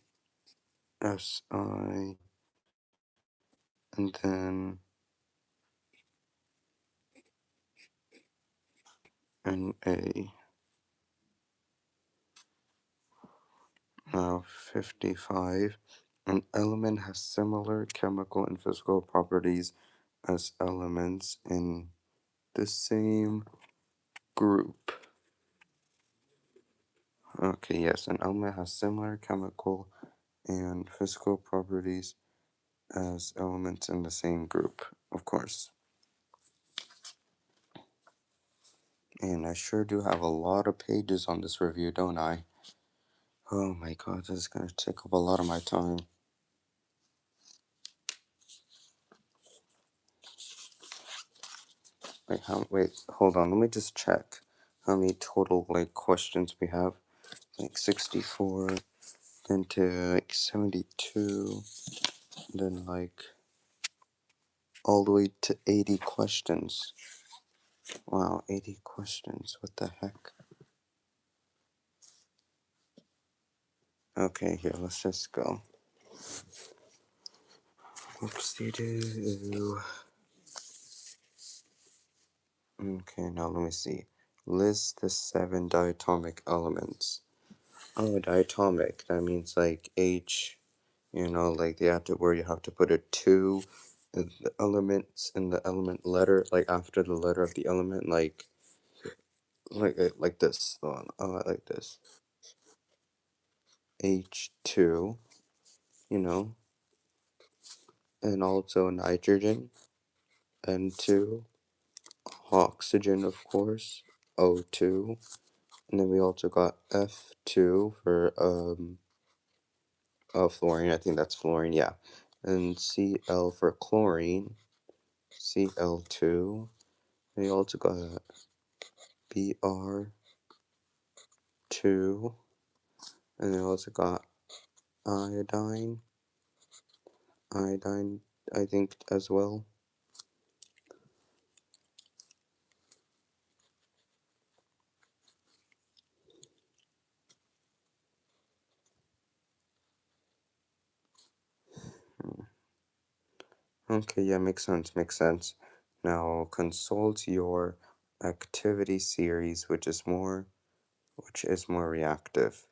S3: Si, and then Na. Now 55. An element has similar chemical and physical properties as elements in the same group. Okay, yes, an element has similar chemical and physical properties as elements in the same group, of course. And I sure do have a lot of pages on this review, don't I? Oh my god, this is gonna take up a lot of my time. Wait, hold on. Let me just check how many total questions we have. 64, then to 72, then all the way to 80 questions. Wow, 80 questions. What the heck? Okay, here, let's just go. Whoopsie-doo. Okay, now let me see. List the 7 diatomic elements. Oh, diatomic. That means H, they have to, where you have to put a 2 in the elements in the element letter, after the letter of the element, like this. Like this. H2, and also nitrogen, N2, oxygen, of course, O2, and then we also got F2 for fluorine. I think that's fluorine, yeah. And Cl for chlorine, Cl2. We also got Br2, and then also got iodine, I think as well. Okay, yeah, makes sense. Now consult your activity series, which is more reactive.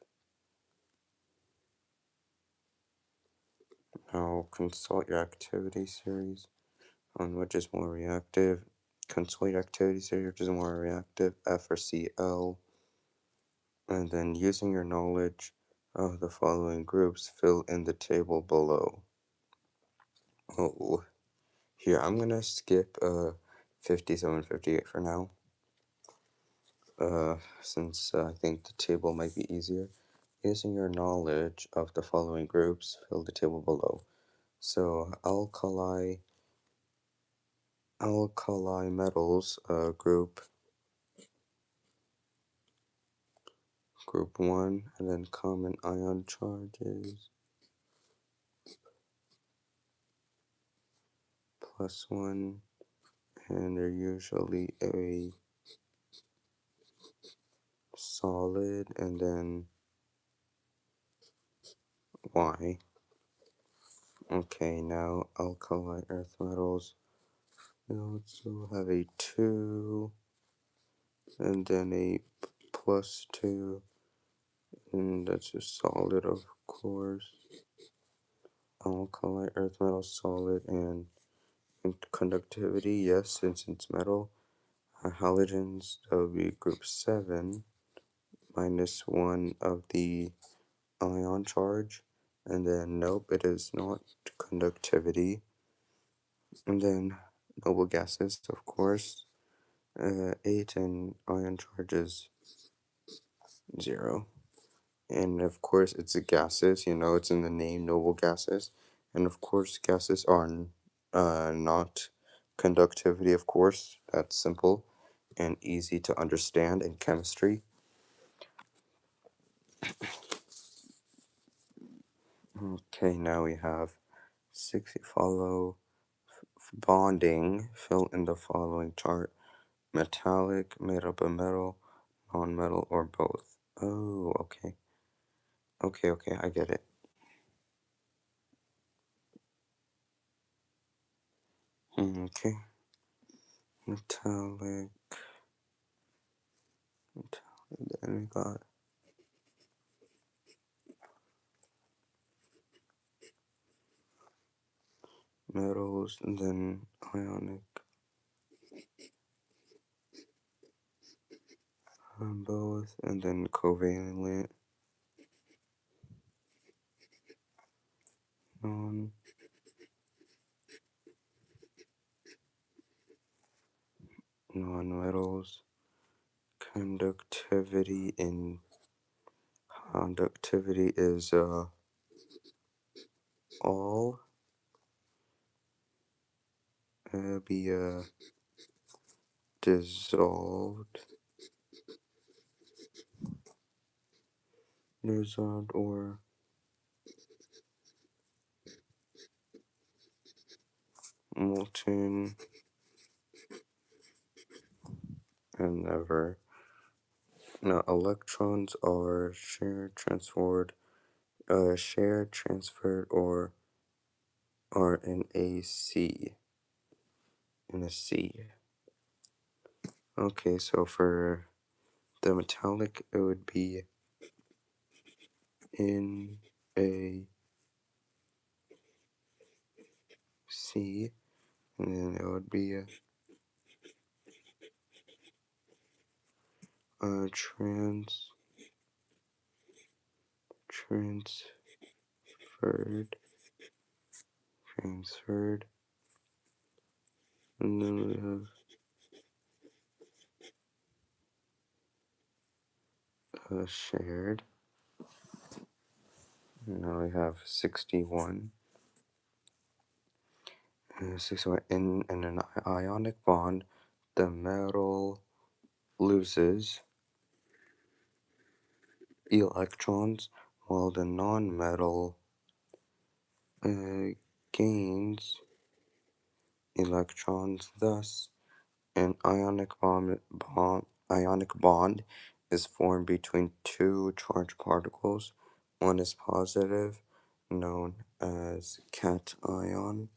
S3: Now consult your activity series on which is more reactive. Consult your activity series which is more reactive, F or Cl. And then using your knowledge of the following groups, fill in the table below. Oh, here, I'm gonna skip 57, 58 for now. Since I think the table might be easier. Using your knowledge of the following groups, fill the table below. So alkali metals, group 1, and then common ion charges +1, and they're usually a solid, and then Y. Okay, now alkali earth metals, we also have a 2, and then a +2, and that's a solid, of course. Alkali earth metal solid, and conductivity, yes, since it's metal. Halogens, that would be group 7, -1 of the ion charge, and then nope, it is not conductivity. And then noble gases, of course, 8, and ion charge is 0. And of course, it's a gases, it's in the name, noble gases. And of course, gases are not conductivity, of course. That's simple and easy to understand in chemistry. Okay, now we have 60 follow bonding. Fill in the following chart: metallic, made up of metal, non-metal, or both. Oh, okay. Okay, I get it. Okay. Metallic. Then we got metals, and then ionic, both, and then covalent, non-metals. Conductivity is all. Be dissolved, or molten and never. Now, electrons are shared, transferred, or are in a C. Okay, so for the metallic, it would be in a C, and then it would be a transferred, and then we have shared. Now we have 61. 61. In an ionic bond, the metal loses electrons while the non-metal gains electrons. Thus, an ionic bond is formed between two charged particles. One is positive, known as cation,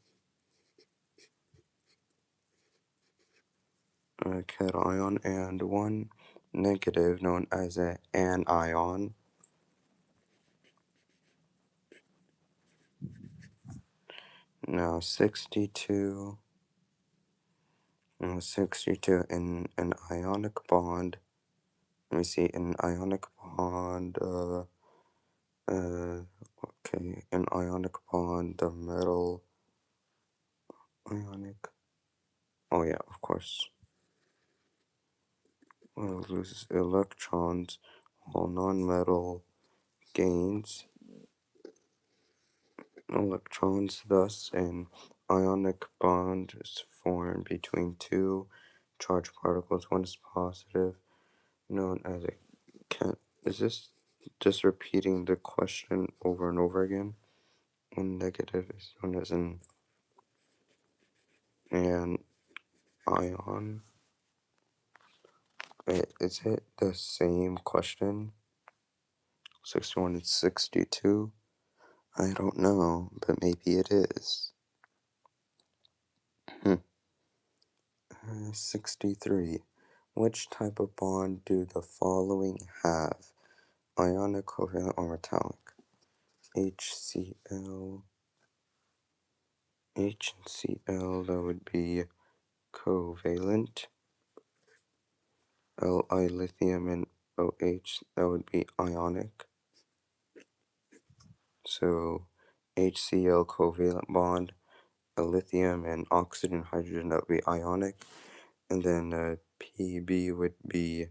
S3: and one negative, known as an anion. Now, 62 in an ionic bond. Let me see, an ionic bond, an ionic bond, the metal ionic, oh yeah, of course, loses electrons while non-metal gains electrons. Thus, an ionic bond is formed between two charged particles. One is positive, known as a cation. Is this just repeating the question over and over again? One negative is known as an ion. Wait, is it the same question? 61 and 62? I don't know, but maybe it is. 63. Which type of bond do the following have? Ionic, covalent, or metallic? HCl. HCl, that would be covalent. Li, lithium, and OH, that would be ionic. So HCl covalent bond, a lithium and oxygen, hydrogen, that would be ionic. And then Pb would be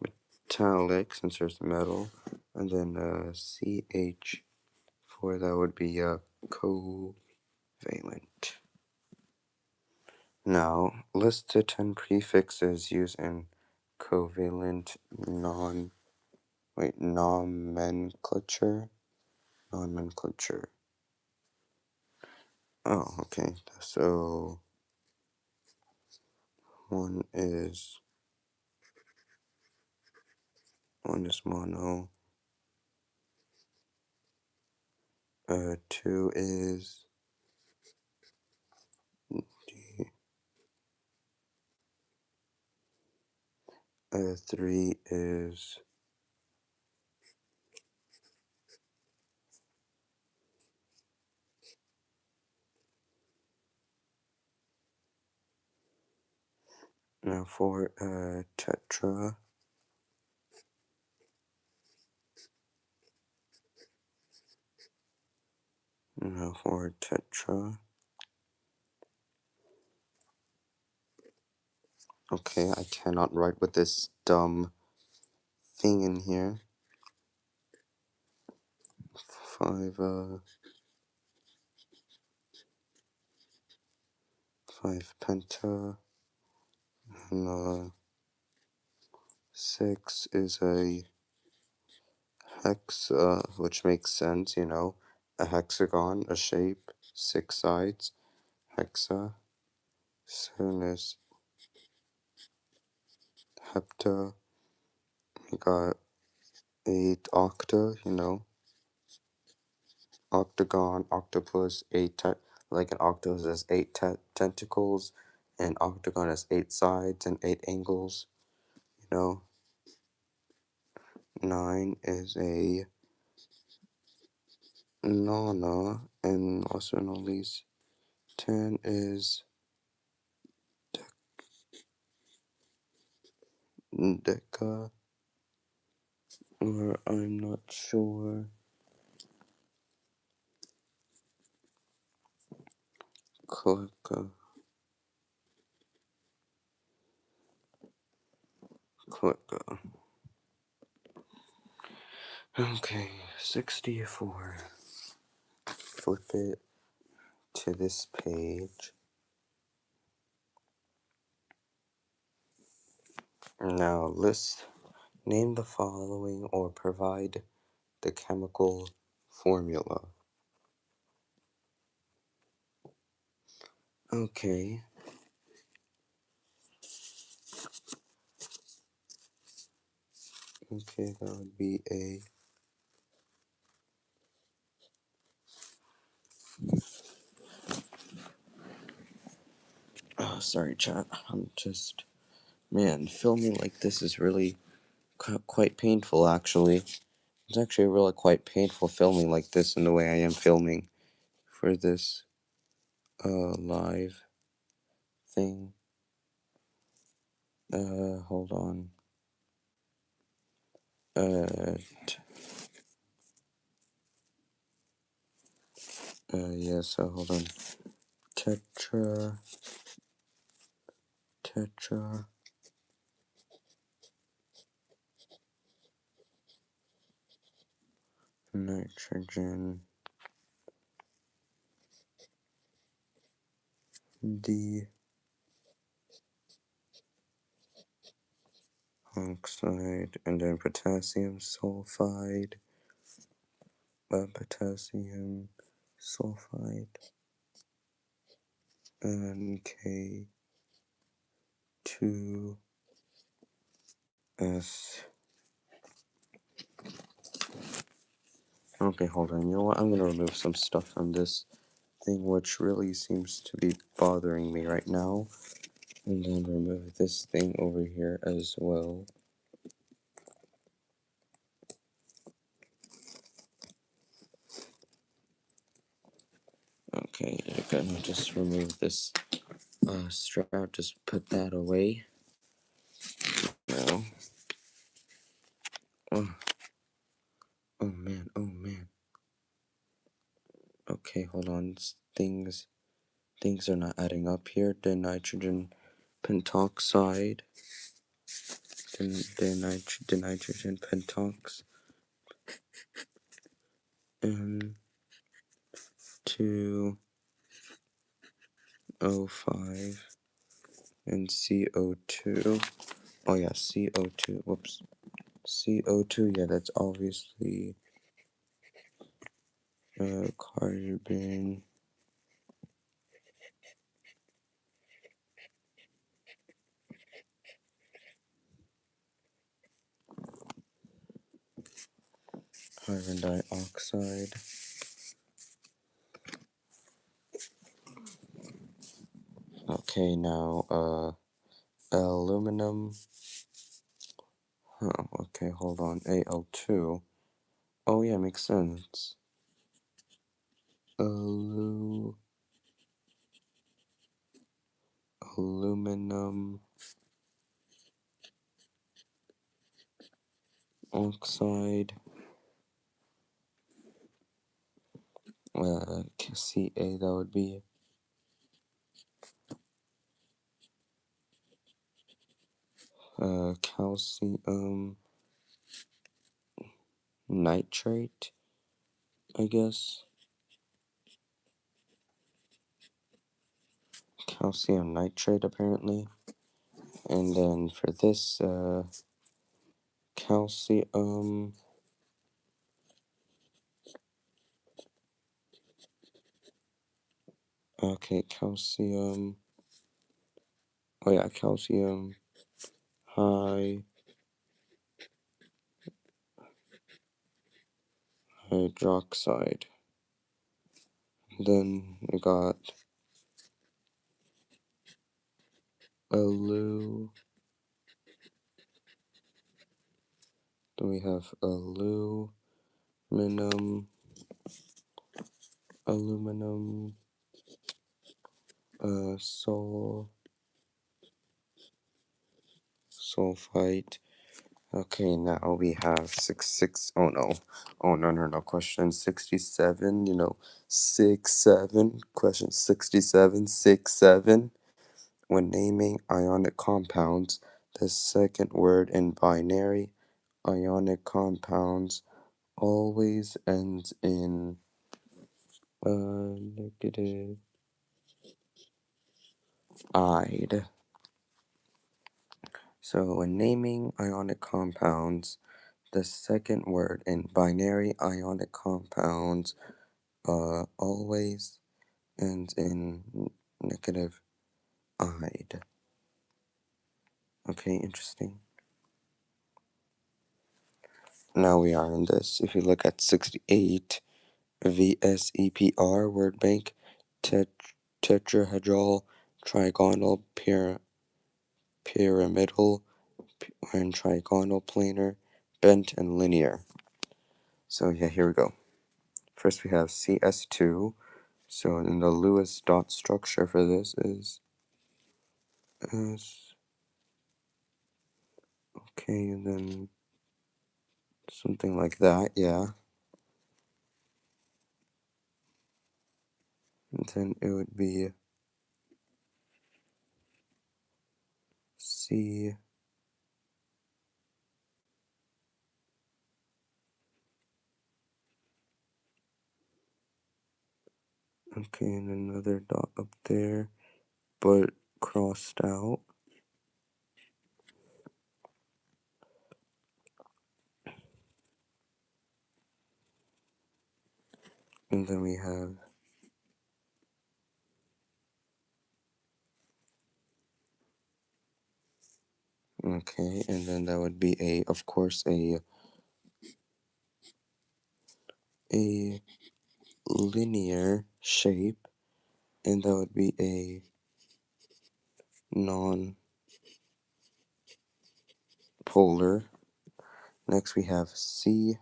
S3: metallic, since there's metal. And then CH4, that would be covalent. Now, list the 10 prefixes used in covalent nomenclature. Oh, okay. So one is mono. Two is D. Three is four tetra. For tetra. Okay, I cannot write with this dumb thing in here. Five penta. And 6 is a hex, which makes sense, you know, a hexagon, a shape, 6 sides, hexa. 7 is hepta. We got 8 octa, you know, octagon, octopus, like an octopus has 8 tentacles, and octagon has 8 sides and 8 angles, you know. 9 is a nana, and also known these. 10 is deca, or I'm not sure. Clica. Clica. Okay, 64. Flip it to this page. Now name the following or provide the chemical formula. Okay. Okay, that would be a. Oh, sorry, chat. I'm just. Man, filming like this is really quite painful, actually. It's actually really quite painful filming like this in the way I am filming for this live thing. Hold on. Yeah, so hold on. Tetra, nitrogen, oxide, and then potassium sulfide, potassium sulfide, and K2S. Okay, hold on. You know what? I'm gonna remove some stuff from this thing, which really seems to be bothering me right now. And then remove this thing over here as well. Okay, you're gonna just remove this strap, just put that away. Now. Oh, oh man. Okay, hold on. Things are not adding up here. The nitrogen pentoxide. The nitrogen pentox. N2O5 and CO2. Oh yeah, CO2. Whoops. CO2, yeah, that's obviously carbon. Carbon dioxide. Okay, now, aluminum. Oh, okay, hold on. Al2. Oh, yeah, makes sense. Aluminum oxide. Ca, that would be. Calcium nitrate, I guess. Calcium nitrate, apparently. And then for this, calcium. Okay, calcium. Oh yeah, calcium hydroxide. Then we got alu. Then we have aluminum, sulfite. Okay, now we have oh no. Oh no. Question 67, 6-7. Question 67, 6-7. When naming ionic compounds, the second word in binary ionic compounds always ends in negative "ide". So when naming ionic compounds, the second word in binary ionic compounds always ends in negative "ide". Okay, interesting. Now we are in this. If you look at 68, VSEPR word bank, tetrahedral, trigonal, pyramidal, and trigonal, planar, bent, and linear. So yeah, here we go. First we have CS2. So in the Lewis dot structure for this is S. Okay, and then something like that, yeah. And then it would be C. Okay, and another dot up there, but crossed out. And then we have okay, and then that would be of course, a linear shape, and that would be a non-polar. Next we have CF4.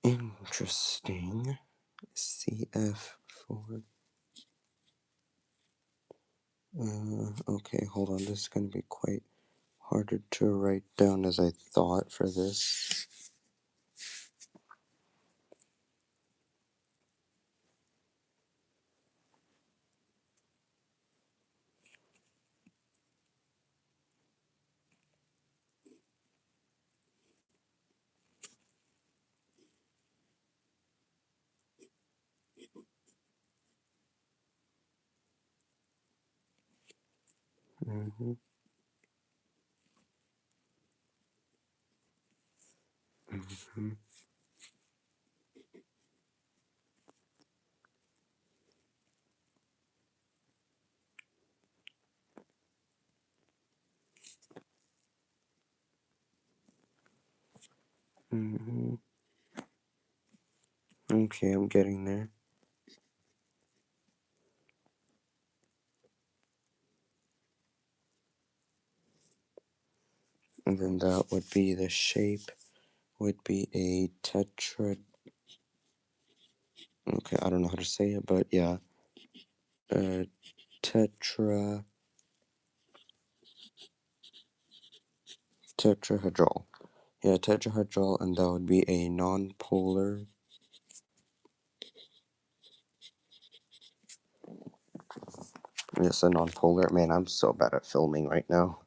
S3: Interesting. CF4. Okay, hold on. This is going to be quite harder to write down as I thought for this. Mm-hmm. Mm-hmm. Mm-hmm. Okay, I'm getting there. And then that would be the shape would be a okay, I don't know how to say it, but yeah. Tetrahedral. Yeah, tetrahedral, and that would be a non-polar. Yes, a non-polar. Man, I'm so bad at filming right now.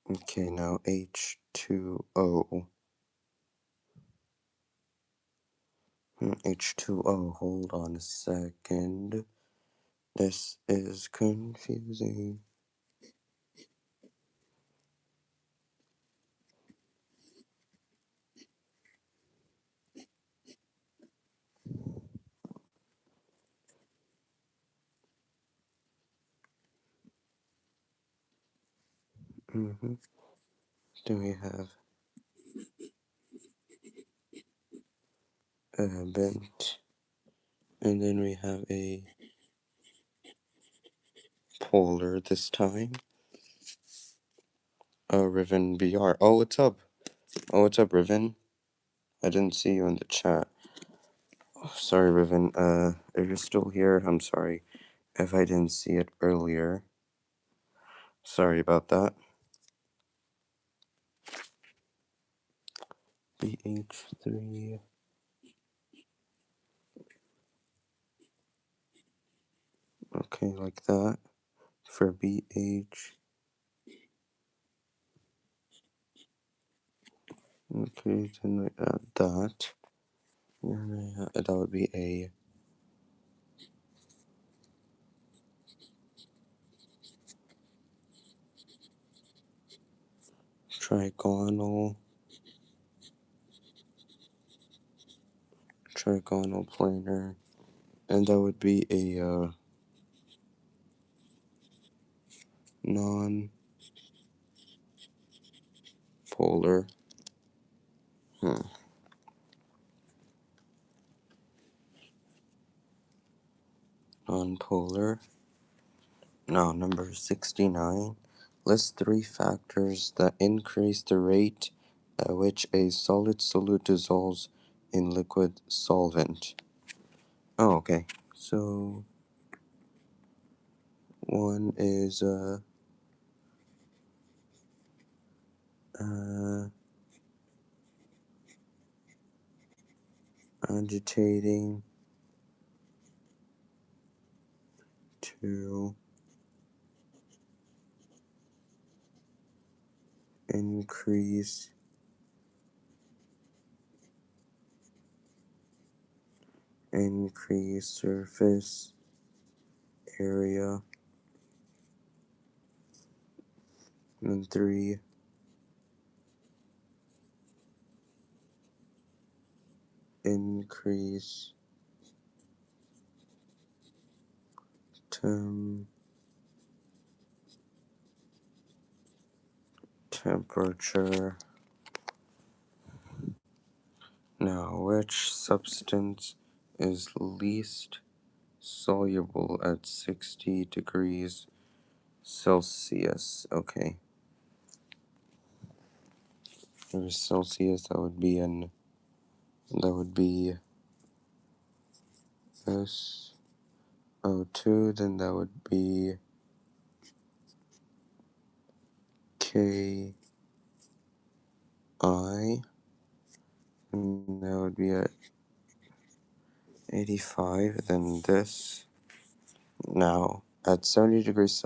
S3: Okay. Okay, now H2O. H2O, hold on a second. This is confusing. Mm-hmm. Then we have bent, and then we have a polar this time. Riven BR. Oh, what's up? Oh, what's up, Riven? I didn't see you in the chat. Oh, sorry, Riven. If you're still here, I'm sorry if I didn't see it earlier. Sorry about that. BH3. Okay, like that. For BH. Okay, then we add that. And that would be a trigonal planar, and that would be a non-polar. Non-polar. Now, number 69. List 3 factors that increase the rate at which a solid solute dissolves in liquid solvent. Oh, okay. So, one is agitating to increase surface area, and 3 increase temperature. Now, which substance is least soluble at 60 degrees Celsius? Okay. For Celsius, that would be SO2, then that would be KI, and that would be at 85, then this. Now, at 70 degrees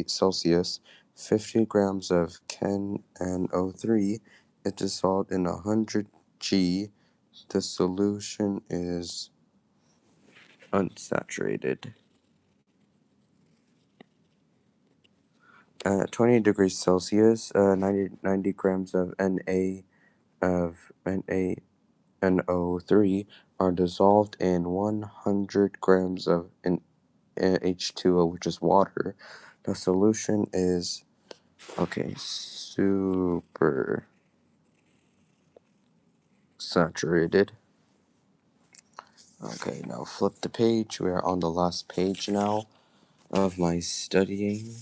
S3: Celsius, 50 grams of KNO3 is dissolved in 100 G. The solution is unsaturated. At 20 degrees Celsius, 90 grams of NaNO3 are dissolved in 100 grams of H2O, which is water. The solution is, okay, super saturated. Okay, now flip the page. We are on the last page now of my studying.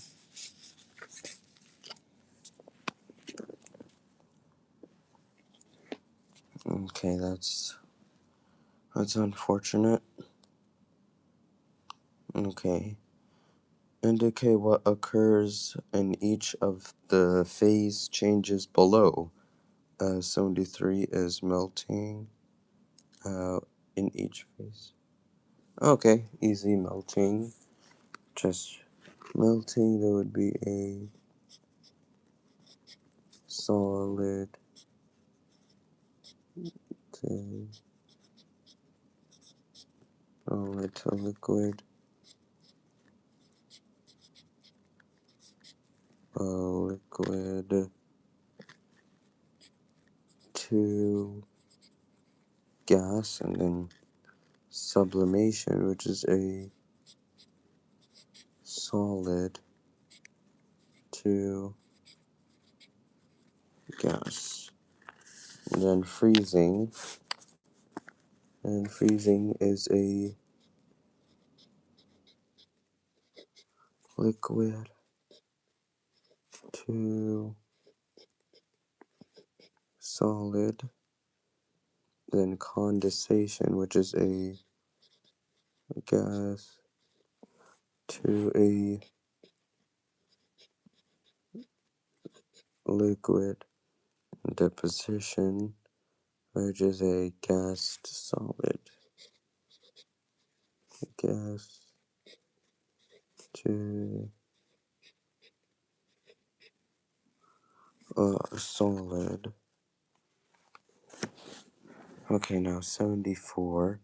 S3: Okay, that's unfortunate. Okay. Indicate what occurs in each of the phase changes below. 73 is melting in each phase. Okay, easy melting. Just melting, there would be a
S1: solid, solid to liquid, liquid to gas, and then sublimation, which is a solid to gas, and then freezing, and freezing is a liquid to solid, then condensation, which is a gas to a liquid, deposition, which is a gas to solid, gas to solid. Okay, now 74.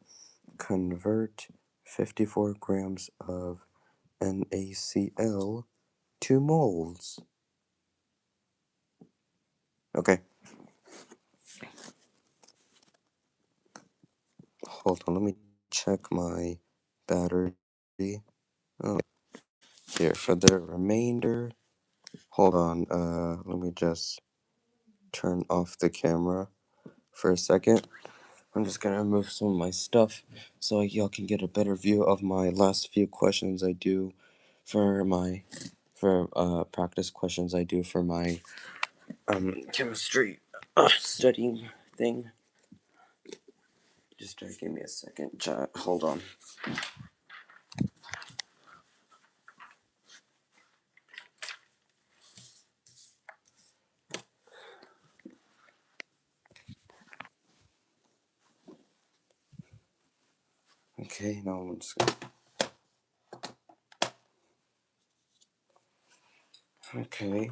S1: Convert 54 grams of NaCl to moles. Okay. Hold on, let me check my battery. Oh, here, for the remainder. Hold on, let me just turn off the camera for a second. I'm just gonna remove some of my stuff so y'all can get a better view of my last few questions I do for my practice questions I do for my chemistry studying thing. Just give me a second, chat. Hold on. Okay, now I'm just gonna. Okay.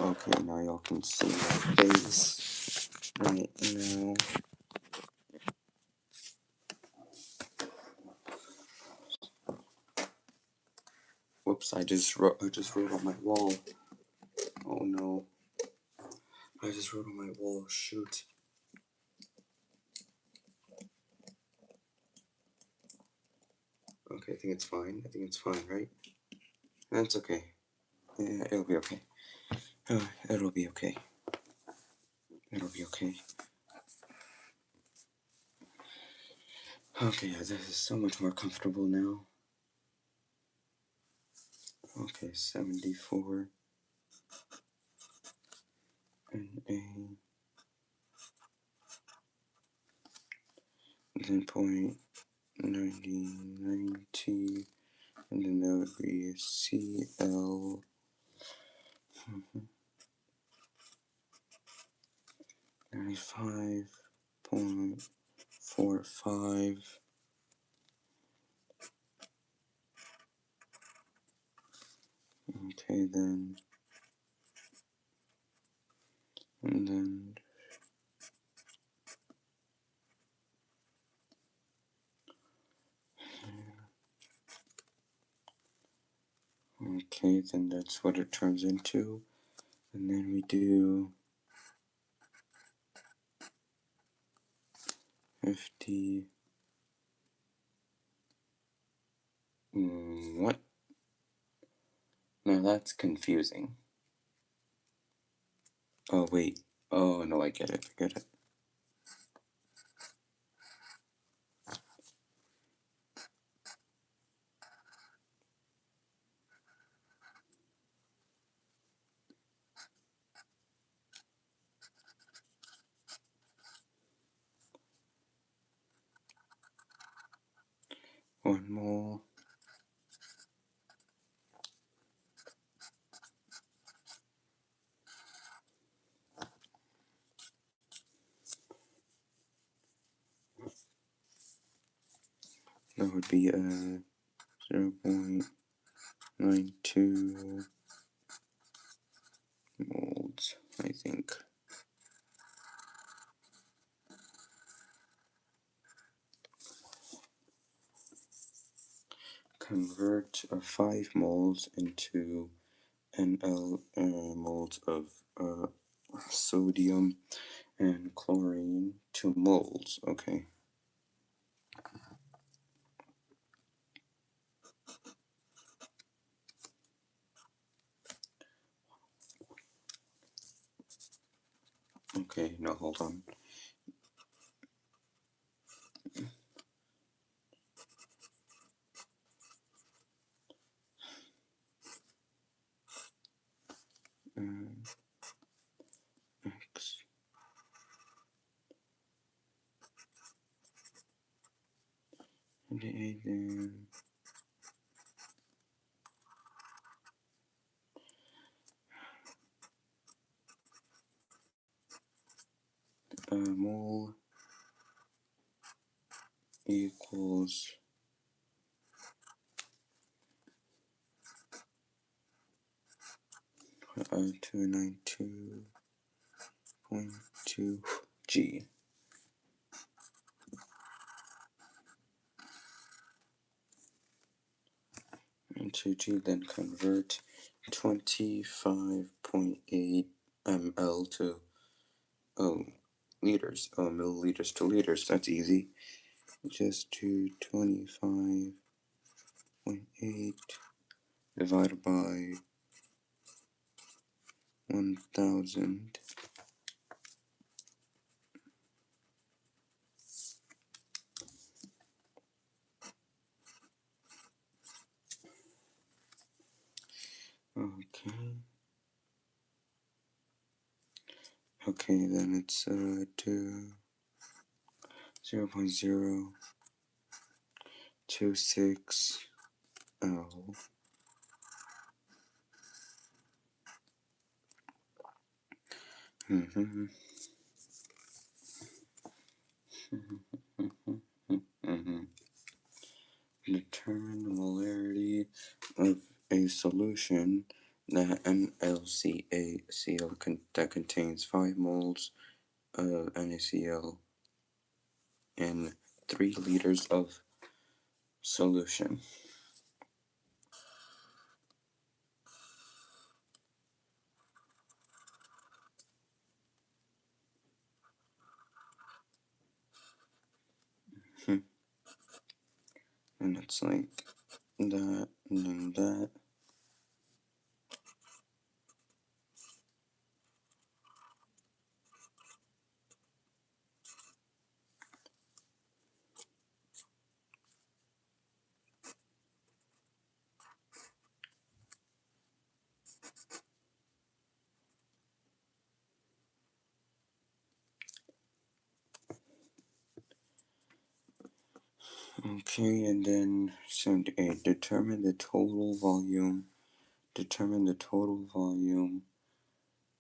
S1: Okay, now y'all can see my face right now. Whoops! I just wrote on my wall. Oh no! I just wrote on my wall. Shoot. Okay, I think it's fine. I think it's fine, right? That's okay. Yeah, it'll be okay. It'll be okay. It'll be okay. Okay, yeah, this is so much more comfortable now. Okay, 74 and a then point 90, and then that would be CL 95.45. Okay, then, and then, okay, then that's what it turns into. And then we do 50. What? Now that's confusing. Oh, wait. Oh, no, I get it. I get it. One more. That would be 0.0 92 moles, I think. Convert 5 moles into NL moles of sodium and chlorine to moles. Okay. Okay, now hold on. X and A then mole equals 292.2 G. Into G, then convert 25.8 ml to liters, milliliters to liters. That's easy. Just do 25.8 divided by 1000. Okay. Okay, then it's to 0.026 L. Mm-hmm. Mm-hmm. Determine the molarity of a solution that NaCl that contains 5 moles of NaCl in 3 liters of solution. And it's like that, and then that. Okay, and then 78. Determine the total volume. Determine the total volume.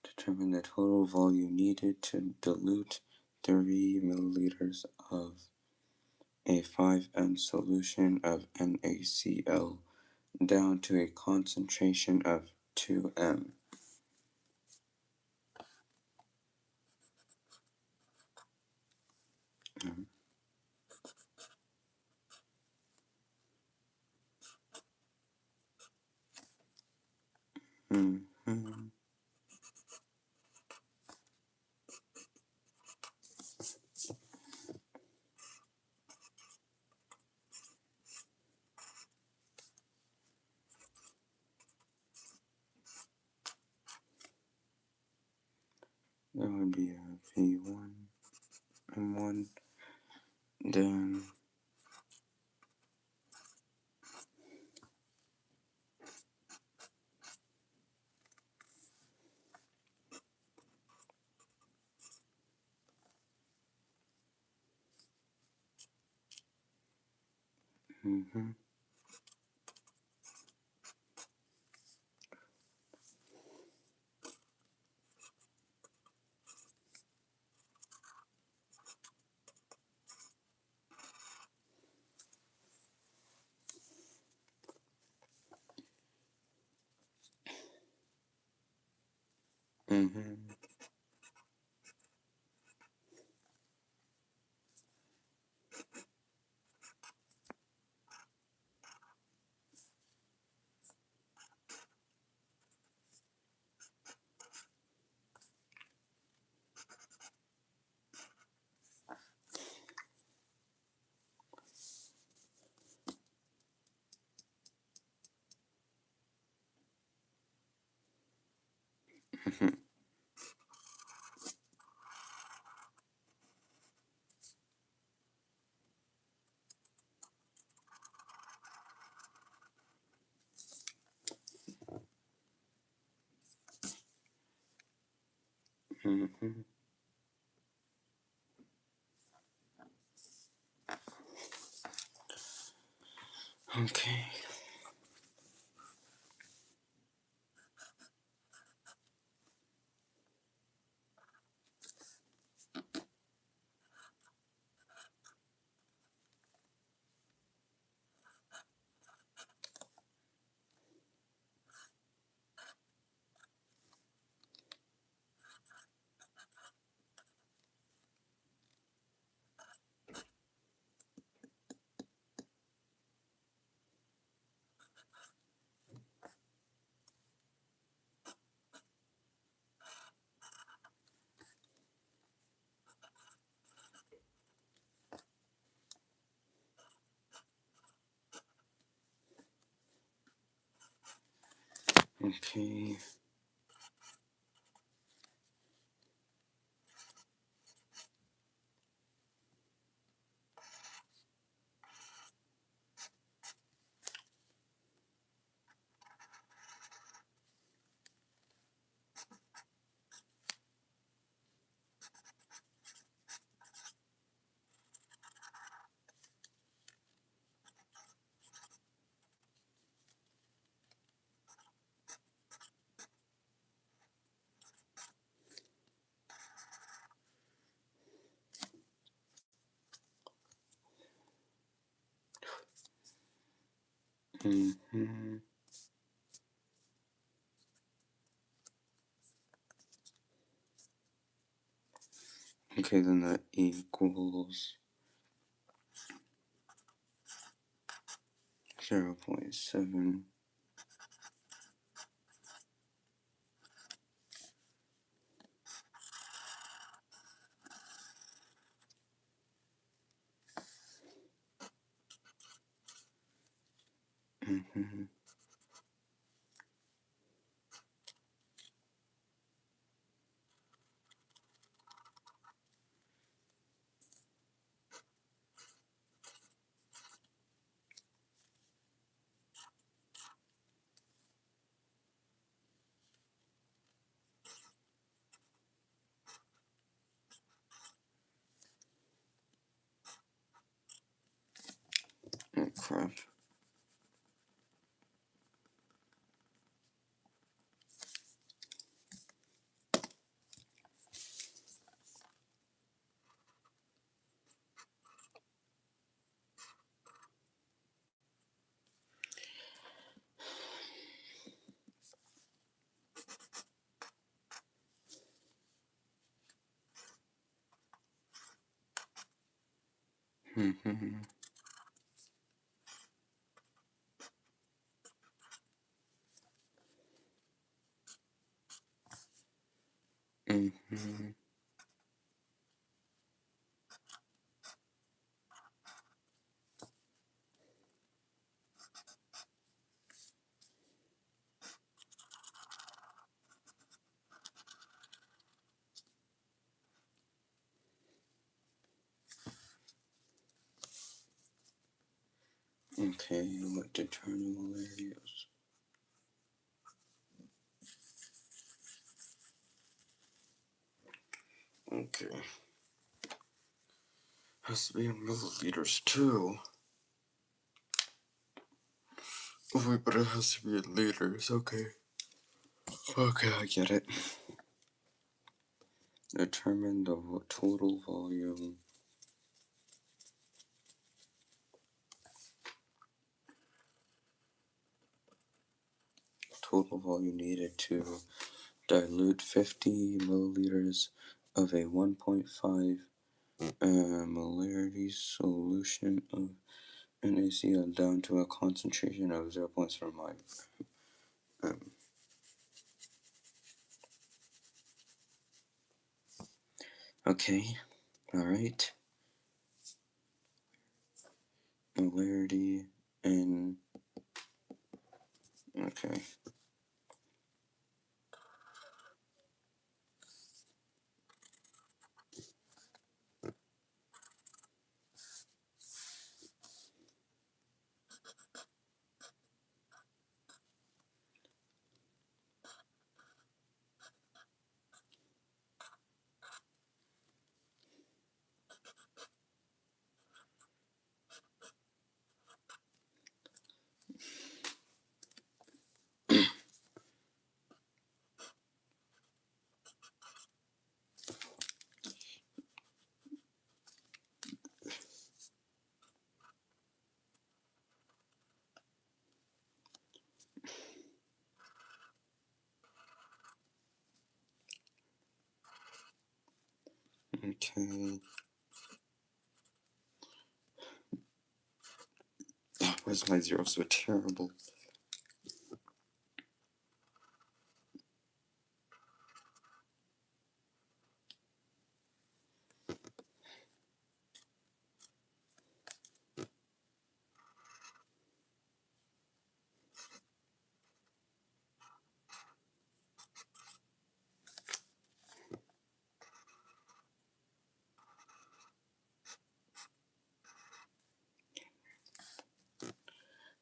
S1: Determine the total volume needed to dilute 30 milliliters of a 5M solution of NaCl down to a concentration of 2M. Mm-hmm. That would be a V1 M1. Then mm-hmm. Mm-hmm. Mm-hmm. Mm-hmm. Okay. Okay. Mm-hmm. Okay, then that equals 0.7. Mm-hmm. Oh, crap. Mm-hmm. Mm-hmm. Okay, what determinable areas? Okay. Has to be in milliliters too. Wait, but it has to be in liters. Okay. Okay, I get it. Determine the total volume. Total volume needed to dilute 50 milliliters of a 1.5 molarity solution of NaCl down to a concentration of 0.7 microgram. Okay, alright. Molarity and okay. Okay. Why's my zero so terrible?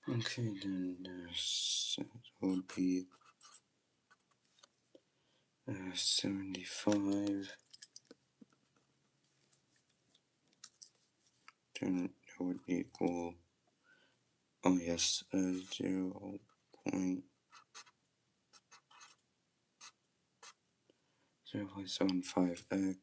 S1: Okay, then that will be 75. Then that would equal, oh yes, 0.75x.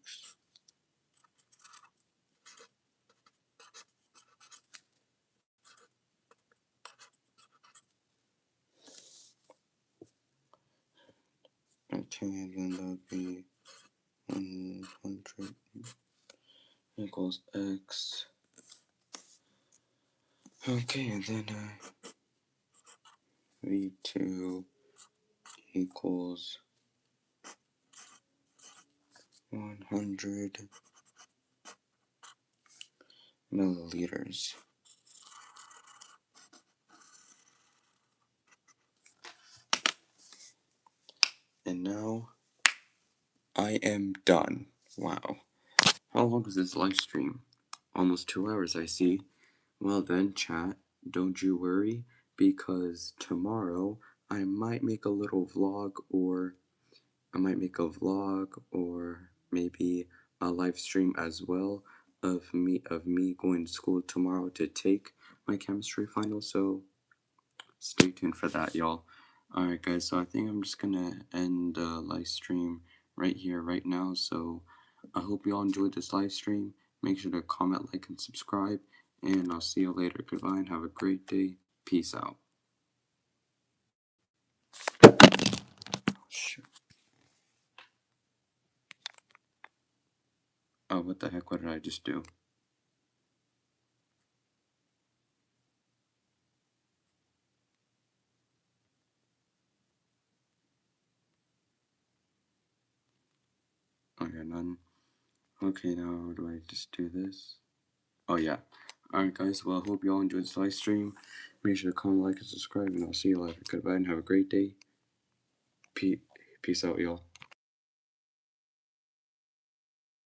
S1: Okay, then that would be 100 equals x. Okay, and then V2 equals 100 milliliters. And now I am done. Wow. How long was this live stream? Almost 2 hours, I see. Well then, chat, don't you worry, because tomorrow I might make a little vlog, or maybe a live stream as well of me going to school tomorrow to take my chemistry final. So stay tuned for that, y'all. Alright guys, so I think I'm just gonna end the live stream right here, right now. So I hope you all enjoyed this live stream. Make sure to comment, like, and subscribe. And I'll see you later. Goodbye and have a great day. Peace out. Shoot. Oh, what the heck? What did I just do? Okay, none. Okay, now do I just do this? Oh, yeah. Alright, guys. Well, I hope you all enjoyed this live stream. Make sure to comment, like, and subscribe. And I'll see you later. Goodbye and have a great day. Peace out, y'all.